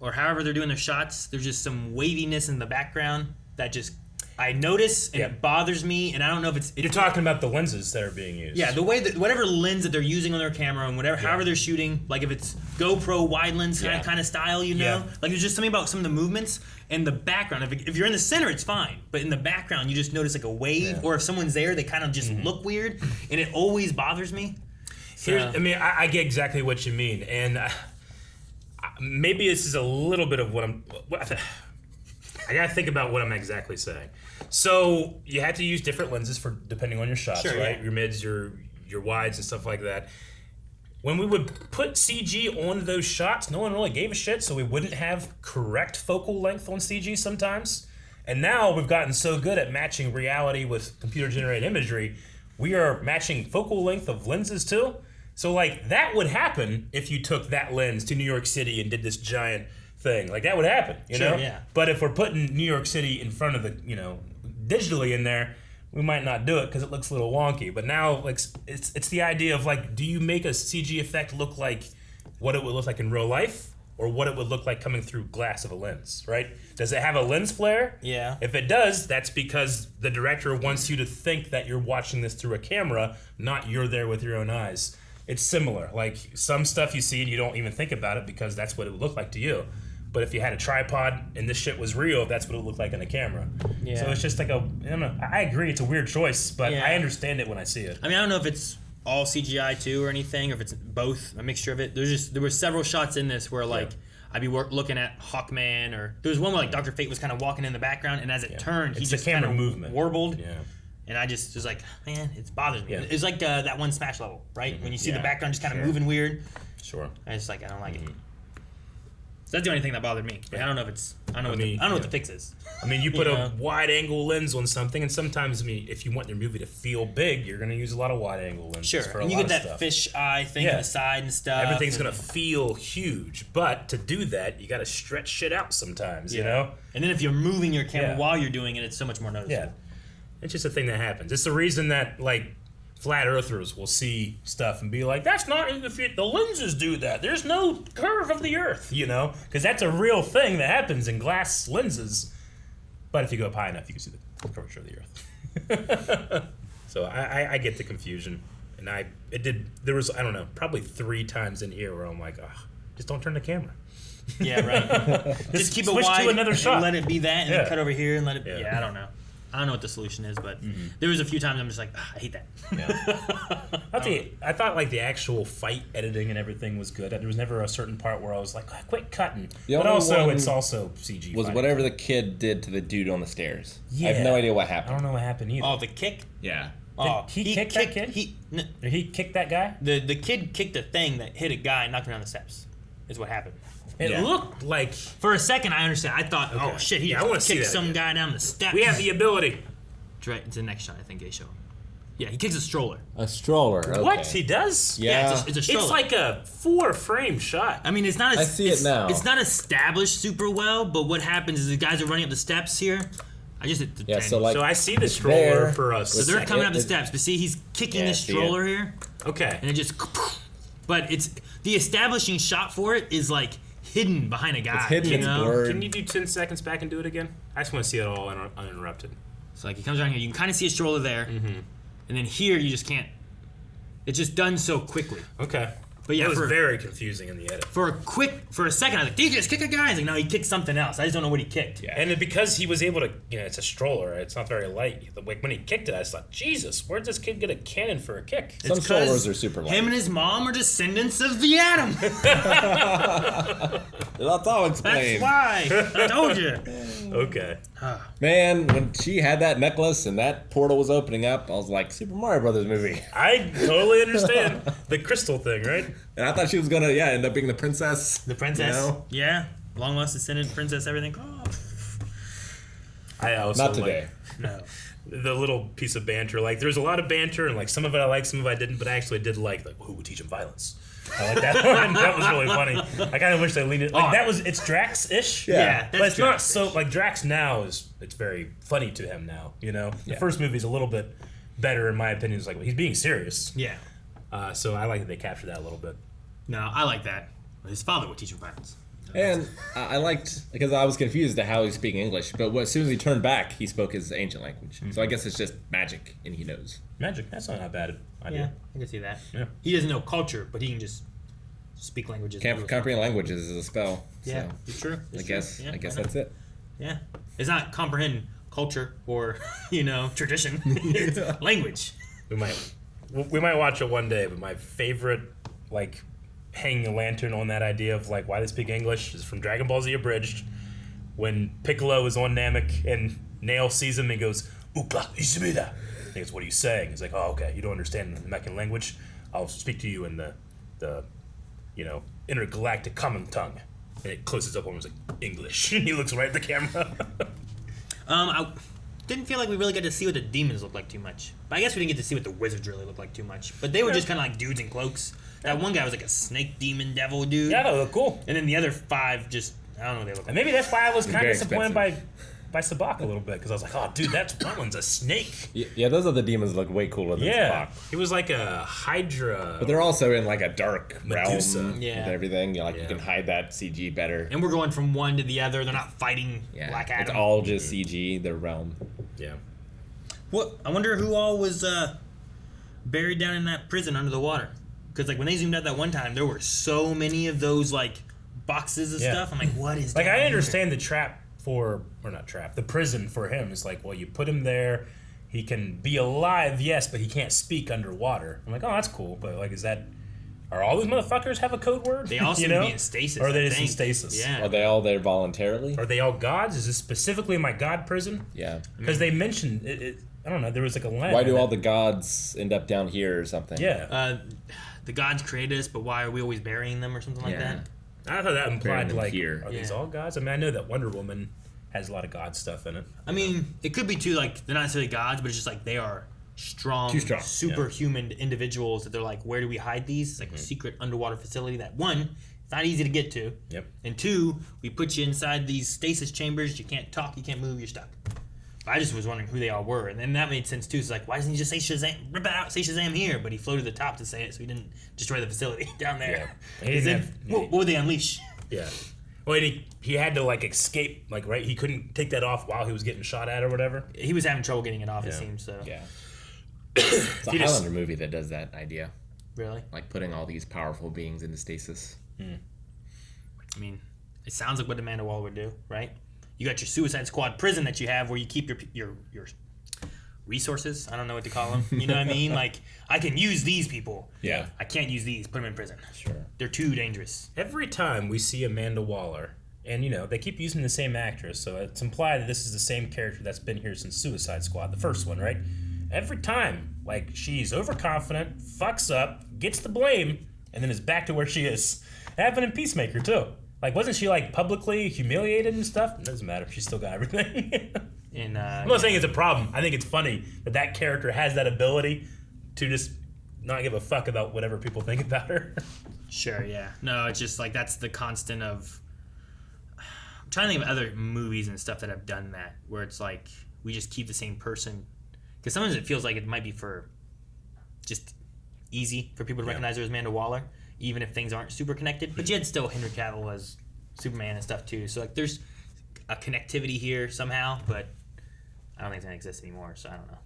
or however they're doing their shots, there's just some waviness in the background that just, I notice and it bothers me, and I don't know if it's. You're talking about the lenses that are being used. Yeah, the way that whatever lens that they're using on their camera and however they're shooting, like if it's GoPro wide lens kind of style, you know, like there's just something about some of the movements and the background. If you're in the center, it's fine, but in the background, you just notice like a wave, or if someone's there, they kind of just look weird, and it always bothers me. So. I get exactly what you mean, and maybe this is a little bit of what I gotta think about what I'm exactly saying. So you had to use different lenses for depending on your shots, right? Yeah. Your mids, your wides, and stuff like that. When we would put CG on those shots, no one really gave a shit, so we wouldn't have correct focal length on CG sometimes. And now we've gotten so good at matching reality with computer-generated imagery, we are matching focal length of lenses too. So like that would happen if you took that lens to New York City and did this giant thing. Like that would happen, you know? Yeah. But if we're putting New York City in front of the, digitally in there, we might not do it because it looks a little wonky. But now, like, it's the idea of like, do you make a CG effect look like what it would look like in real life, or what it would look like coming through glass of a lens, right? Does it have a lens flare? Yeah. If it does, that's because the director wants you to think that you're watching this through a camera, not you're there with your own eyes. It's similar. Like some stuff you see and you don't even think about it because that's what it would look like to you. But if you had a tripod and this shit was real, that's what it would look like on a camera. Yeah. So it's just like I don't know. I agree, it's a weird choice, but I understand it when I see it. I mean, I don't know if it's all CGI too or anything, or if it's both, a mixture of it. There were several shots in this where like I'd be looking at Hawkman, or there was one where like Dr. Fate was kind of walking in the background, and as it turned, he just kind of movement warbled. Yeah. And I just was like, man, it's bothering me. Yeah. It's like that one Smash level, right? When you see the background just kind of moving weird. Sure. I just like, I don't like it. So that's the only thing that bothered me. Like, I don't know if it's. I don't know what the fix is. I mean, you put a wide angle lens on something, and sometimes, if you want your movie to feel big, you're going to use a lot of wide angle lenses. Sure. For a and you lot get of that stuff. fish eye thing on the side and stuff. Everything's going to feel huge, but to do that, you got to stretch shit out sometimes. You know. And then if you're moving your camera while you're doing it, it's so much more noticeable. Yeah. It's just a thing that happens. It's the reason that like flat earthers will see stuff and be like, that's not, the lenses do that. There's no curve of the earth, because that's a real thing that happens in glass lenses. But if you go up high enough, you can see the curvature of the earth. So I get the confusion. And there was, I don't know, probably 3 times in here where I'm like, just don't turn the camera. Yeah, right. just keep it wide to another shot. And let it be that, and then cut over here and let it be. Yeah, I don't know. I don't know what the solution is, but there was a few times I'm just like, I hate that. Yeah. I thought like the actual fight editing and everything was good. There was never a certain part where I was like, quit cutting. But also, it's also CG. Was whatever the kid did to the dude on the stairs. Yeah. I have no idea what happened. I don't know what happened either. Oh, the kick? Yeah. He kicked that kid? He kicked that guy? The kid kicked a thing that hit a guy and knocked him down the steps, is what happened. It looked like... For a second, I understand. I thought, oh, shit, he kicked some guy down the steps. We have the ability. It's the next shot, I think they show him. Yeah, he kicks a stroller. A stroller, okay. What? He does? Yeah. It's a stroller. It's like a 4-frame shot. I mean, it's not... I see it now. It's not established super well, but what happens is the guys are running up the steps here. I just hit the so I see the stroller for us. So they're coming up the steps, but see, he's kicking this stroller here. Okay. And it just... But it's... The establishing shot for it is like... hidden behind a guy. It's hidden, it's blurred. Can you do 10 seconds back and do it again? I just want to see it all uninterrupted. So like he comes around here, you can kind of see a stroller there, and then here you just can't. It's just done so quickly. Okay. But yeah, it was very confusing in the edit. For a second, I was like, did he just kick a guy? He's like, no, he kicked something else. I just don't know what he kicked. Yeah. And because he was able to, it's a stroller, it's not very light. Like when he kicked it, I just thought, Jesus, where'd this kid get a cannon for a kick? Some strollers are super light. Him and his mom are descendants of the atom. That's all explained. That's why. I told you. Okay. Man, when she had that necklace and that portal was opening up, I was like, Super Mario Brothers movie. I totally understand. The crystal thing, right? And I thought she was gonna, end up being the princess. The princess, yeah, long lost descendant princess, everything. Oh. I also not today. No. The little piece of banter, like there's a lot of banter, and like some of it I liked, some of it I didn't, but I actually did like who would teach him violence. I like that one. That was really funny. I kind of wish they leaned it. Like it's Drax-ish. Yeah, but it's not so like Drax now it's very funny to him now. The first movie's a little bit better in my opinion. It's like he's being serious. Yeah. So I like that they captured that a little bit. No, I like that. His father would teach him violence. And I liked, because I was confused to how he's speaking English, but as soon as he turned back, he spoke his ancient language. So I guess it's just magic, and he knows. Magic, that's not a bad idea. Yeah, I can see that. Yeah. He doesn't know culture, but he can just speak languages. Can't comprehend languages is a spell. Yeah, so it's true. I guess that's it. Yeah, it's not comprehend culture or tradition. It's language. We might watch it one day, but my favorite hanging a lantern on that idea of why they speak English is from Dragon Ball Z Abridged, when Piccolo is on Namek and Nail sees him and goes, "Ukla Isumida." He goes, "What are you saying?" He's like, "Oh, okay, you don't understand the Namekian language. I'll speak to you in the intergalactic common tongue." And it closes up on him, it's like, "English." He looks right at the camera. I didn't feel like we really got to see what the demons look like too much. But I guess we didn't get to see what the wizards really look like too much. But they were just kind of like dudes in cloaks. That one guy was like a snake demon devil dude. Yeah, they look cool. And then the other 5 just, I don't know what they look like. And maybe that's why I was kind of disappointed by Sabbac a little bit, because I was like, "Oh, dude, that one's a snake." Yeah, those other demons look way cooler than Sabbac. It was like a Hydra. But they're also in a dark Medusa. realm with everything. You can hide that CG better. And we're going from one to the other. They're not fighting Black Adam. It's all just CG, their realm. Yeah. I wonder who all was buried down in that prison under the water. Because when they zoomed out that one time, there were so many of those boxes of stuff. I'm like, what is that? I understand the the prison for him is you put him there, he can be alive, yes, but he can't speak underwater. I'm like, oh, that's cool, but are all these motherfuckers have a code word? They all seem to be in stasis. Or are they just in think. stasis? Yeah. Are they all there voluntarily? Are they all gods? Is this specifically my god prison? Yeah. Because they mentioned it. I don't know. There was a line. Why do all the gods end up down here or something? Yeah. The gods created us, but why are we always burying them or something like that? I thought that implied here. Are these all gods? I mean, I know that Wonder Woman has a lot of god stuff in it. I mean, it could be too they're not necessarily gods, but it's just they are strong, superhuman individuals that they're where do we hide these? It's a secret underwater facility that one, it's not easy to get to. Yep. And 2, we put you inside these stasis chambers. You can't talk, you can't move, you're stuck. I just was wondering who they all were, and then that made sense too. It's why doesn't he just say Shazam? Rip it out, say Shazam here, but he floated to the top to say it, so he didn't destroy the facility down there. Yeah. What would they unleash? Yeah. Well, he had to escape, right? He couldn't take that off while he was getting shot at or whatever. He was having trouble getting it off. It seems so. Yeah. It's a Highlander movie that does that idea. Really? Putting all these powerful beings into stasis. I mean, it sounds like what Amanda Waller would do, right? You got your Suicide Squad prison that you have where you keep your resources. I don't know what to call them. You know what I mean? I can use these people. Yeah. I can't use these. Put them in prison. Sure. They're too dangerous. Every time we see Amanda Waller, and they keep using the same actress, so it's implied that this is the same character that's been here since Suicide Squad, the first one, right? Every time, she's overconfident, fucks up, gets the blame, and then is back to where she is. It happened in Peacemaker too. Wasn't she publicly humiliated and stuff? It doesn't matter. She still got everything. I'm not saying it's a problem. I think it's funny that character has that ability to just not give a fuck about whatever people think about her. Sure, yeah. No, it's just that's the constant of. I'm trying to think of other movies and stuff that have done that, where it's we just keep the same person. Because sometimes it feels like it might be for just easy for people to recognize her as Amanda Waller, even if things aren't super connected. But you had still Henry Cavill as Superman and stuff too. So there's a connectivity here somehow, but I don't think that exists anymore. So I don't know.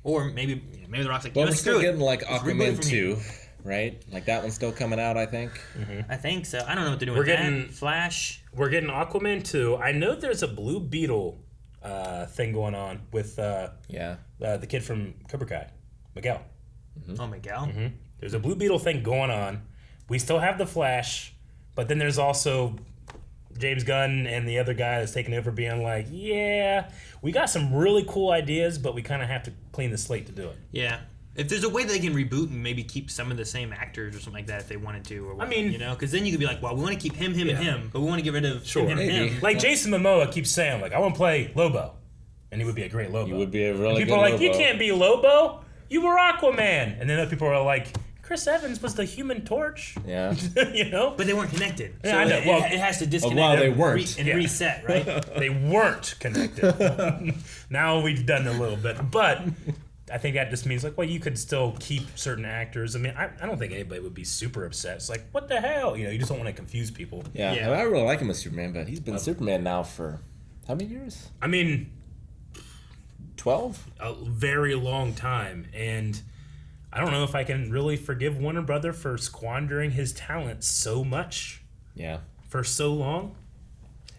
Or maybe The Rock's well, we're still getting Aquaman 2, right? That one's still coming out, I think. Mm-hmm. I think so. I don't know what they're doing. We're getting Flash. We're getting Aquaman 2. I know there's a Blue Beetle thing going on with the kid from Cobra Kai, Miguel. Mm-hmm. Oh, Miguel. Mm-hmm. There's a Blue Beetle thing going on. We still have the Flash, but then there's also James Gunn and the other guy that's taking over being we got some really cool ideas, but we kind of have to clean the slate to do it. Yeah. If there's a way they can reboot and maybe keep some of the same actors or something like that if they wanted to, or whatever, because then you could be well, we want to keep him, and him, but we want to get rid of him and him. Jason Momoa keeps saying, I want to play Lobo, and he would be a great Lobo. He would be a really people good are Lobo. You can't be Lobo. You were Aquaman, and then other people are Chris Evans was the Human Torch. Yeah. But they weren't connected. So yeah, I know. It has to disconnect. They weren't. Reset, right? They weren't connected. Now we've done a little bit. But I think that just means like, well, you could still keep certain actors. I mean, I don't think anybody would be super upset. It's like, what the hell? You know, you just don't want to confuse people. Yeah, I, mean, I really like him as Superman, but he's been Superman now for how many years? I mean, 12? A very long time. And I don't know if I can really forgive Warner Brother for squandering his talent so much. Yeah. For so long.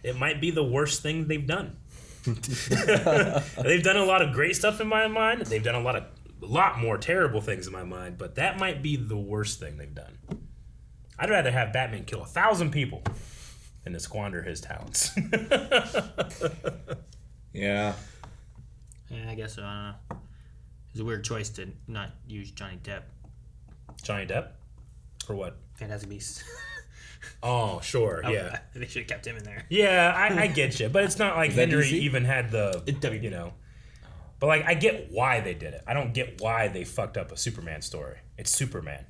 It might be the worst thing they've done. They've done a lot of great stuff in my mind. They've done a lot more terrible things in my mind, but that might be the worst thing they've done. I'd rather have Batman kill 1,000 people than to squander his talents. Yeah. Yeah, I guess so. I don't know. It's a weird choice to not use Johnny Depp. Johnny Depp? For what? Fantastic Beasts. Oh, sure, yeah. They should have kept him in there. Yeah, I get you, but it's not like Henry even had the, you know. But like, I get why they did it. I don't get why they fucked up a Superman story. It's Superman.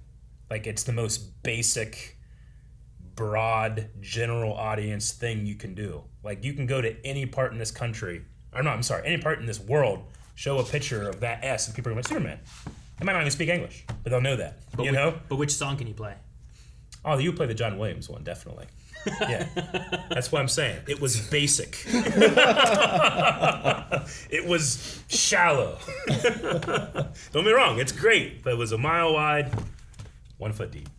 Like, it's the most basic, broad, general audience thing you can do. Like, you can go to any part in this country, or no, I'm sorry, any part in this world, show a picture of that S, and people are going to be like, Superman. They might not even speak English, but they'll know that. But you know? But which song can you play? Oh, you play the John Williams one, definitely. Yeah. That's what I'm saying. It was basic. It was shallow. Don't get me wrong, it's great, but it was a mile wide, 1 foot deep.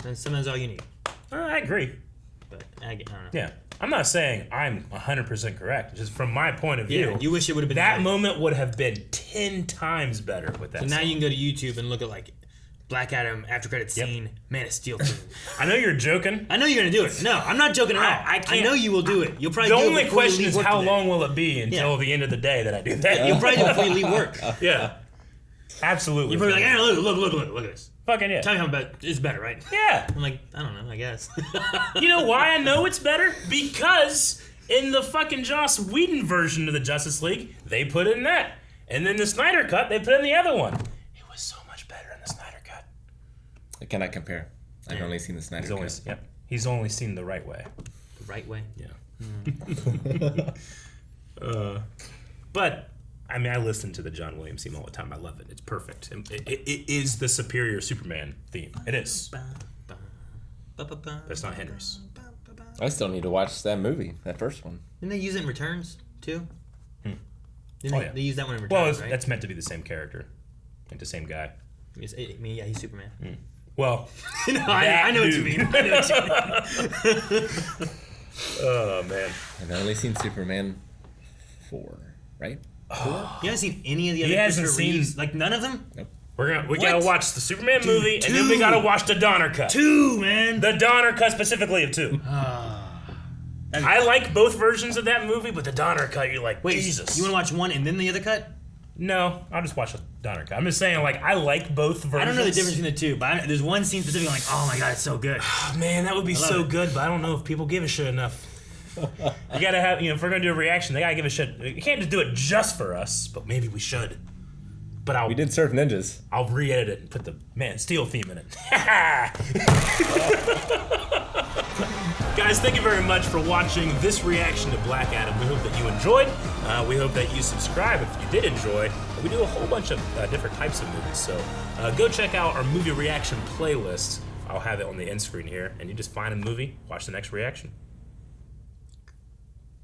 And sometimes all you need. I agree. But I don't know. Yeah. I'm not saying I'm 100% correct. Just from my point of view. Yeah, you wish it would have been that better. moment would have been 10 times better with that So now song. you can go to YouTube and look at like Black Adam after credit scene, Man of Steel theme. I know you're joking. I know you're gonna do it. No, I'm not joking at all. I can't. I know you will do it. You'll probably The do it only before you question leave is work how today. long will it be until the end of the day that I do that? You'll probably do it before you leave work. Yeah. Absolutely. You're probably like, hey, look at this. Fucking yeah. Tell me how about it's better, right? Yeah. I'm like, I don't know, I guess. You know why I know it's better? Because in the fucking Joss Whedon version of the Justice League, they put it in that. And then the Snyder Cut, they put it in the other one. It was so much better in the Snyder Cut. I cannot compare. I've only seen the Snyder Cut. Yep. He's only seen the right way. The right way? Yeah. But, I mean, I listen to the John Williams theme all the time. I love it. It's perfect. It is the superior Superman theme. It is. But it's not Henry's. I still need to watch that movie, that first one. Didn't they use it in Returns, too? They use that one in Returns, Well, right? that's meant to be the same character. Like the same guy. I mean, yeah, he's Superman. Well, no, I know what you mean. I know what you mean. Oh, man. I've only seen Superman 4, right? You haven't seen any of the other He hasn't Christopher seen- Reeves? Like, none of them? Nope. We gotta watch the Superman movie, and then we two. gotta watch the Donner Cut. 2, man. The Donner Cut specifically of 2. I like both versions of that movie, but the Donner Cut, you're like, Wait, Jesus. you want to watch one and then the other cut? No, I'll just watch the Donner Cut. I'm just saying, like, I like both versions. I don't know the difference between the two, but there's one scene specifically I'm like, oh my god, it's so good. Man, that would be I love so it. good, but I don't know if people give a shit enough. You gotta have, if we're gonna do a reaction, they gotta give a shit. You can't just do it just for us, but maybe we should. But We did Surf Ninjas. I'll re-edit it and put the Man Steel theme in it. Guys, thank you very much for watching this reaction to Black Adam. We hope that you enjoyed. We hope that you subscribe if you did enjoy. We do a whole bunch of different types of movies, so go check out our movie reaction playlist. I'll have it on the end screen here, and you just find a movie, watch the next reaction.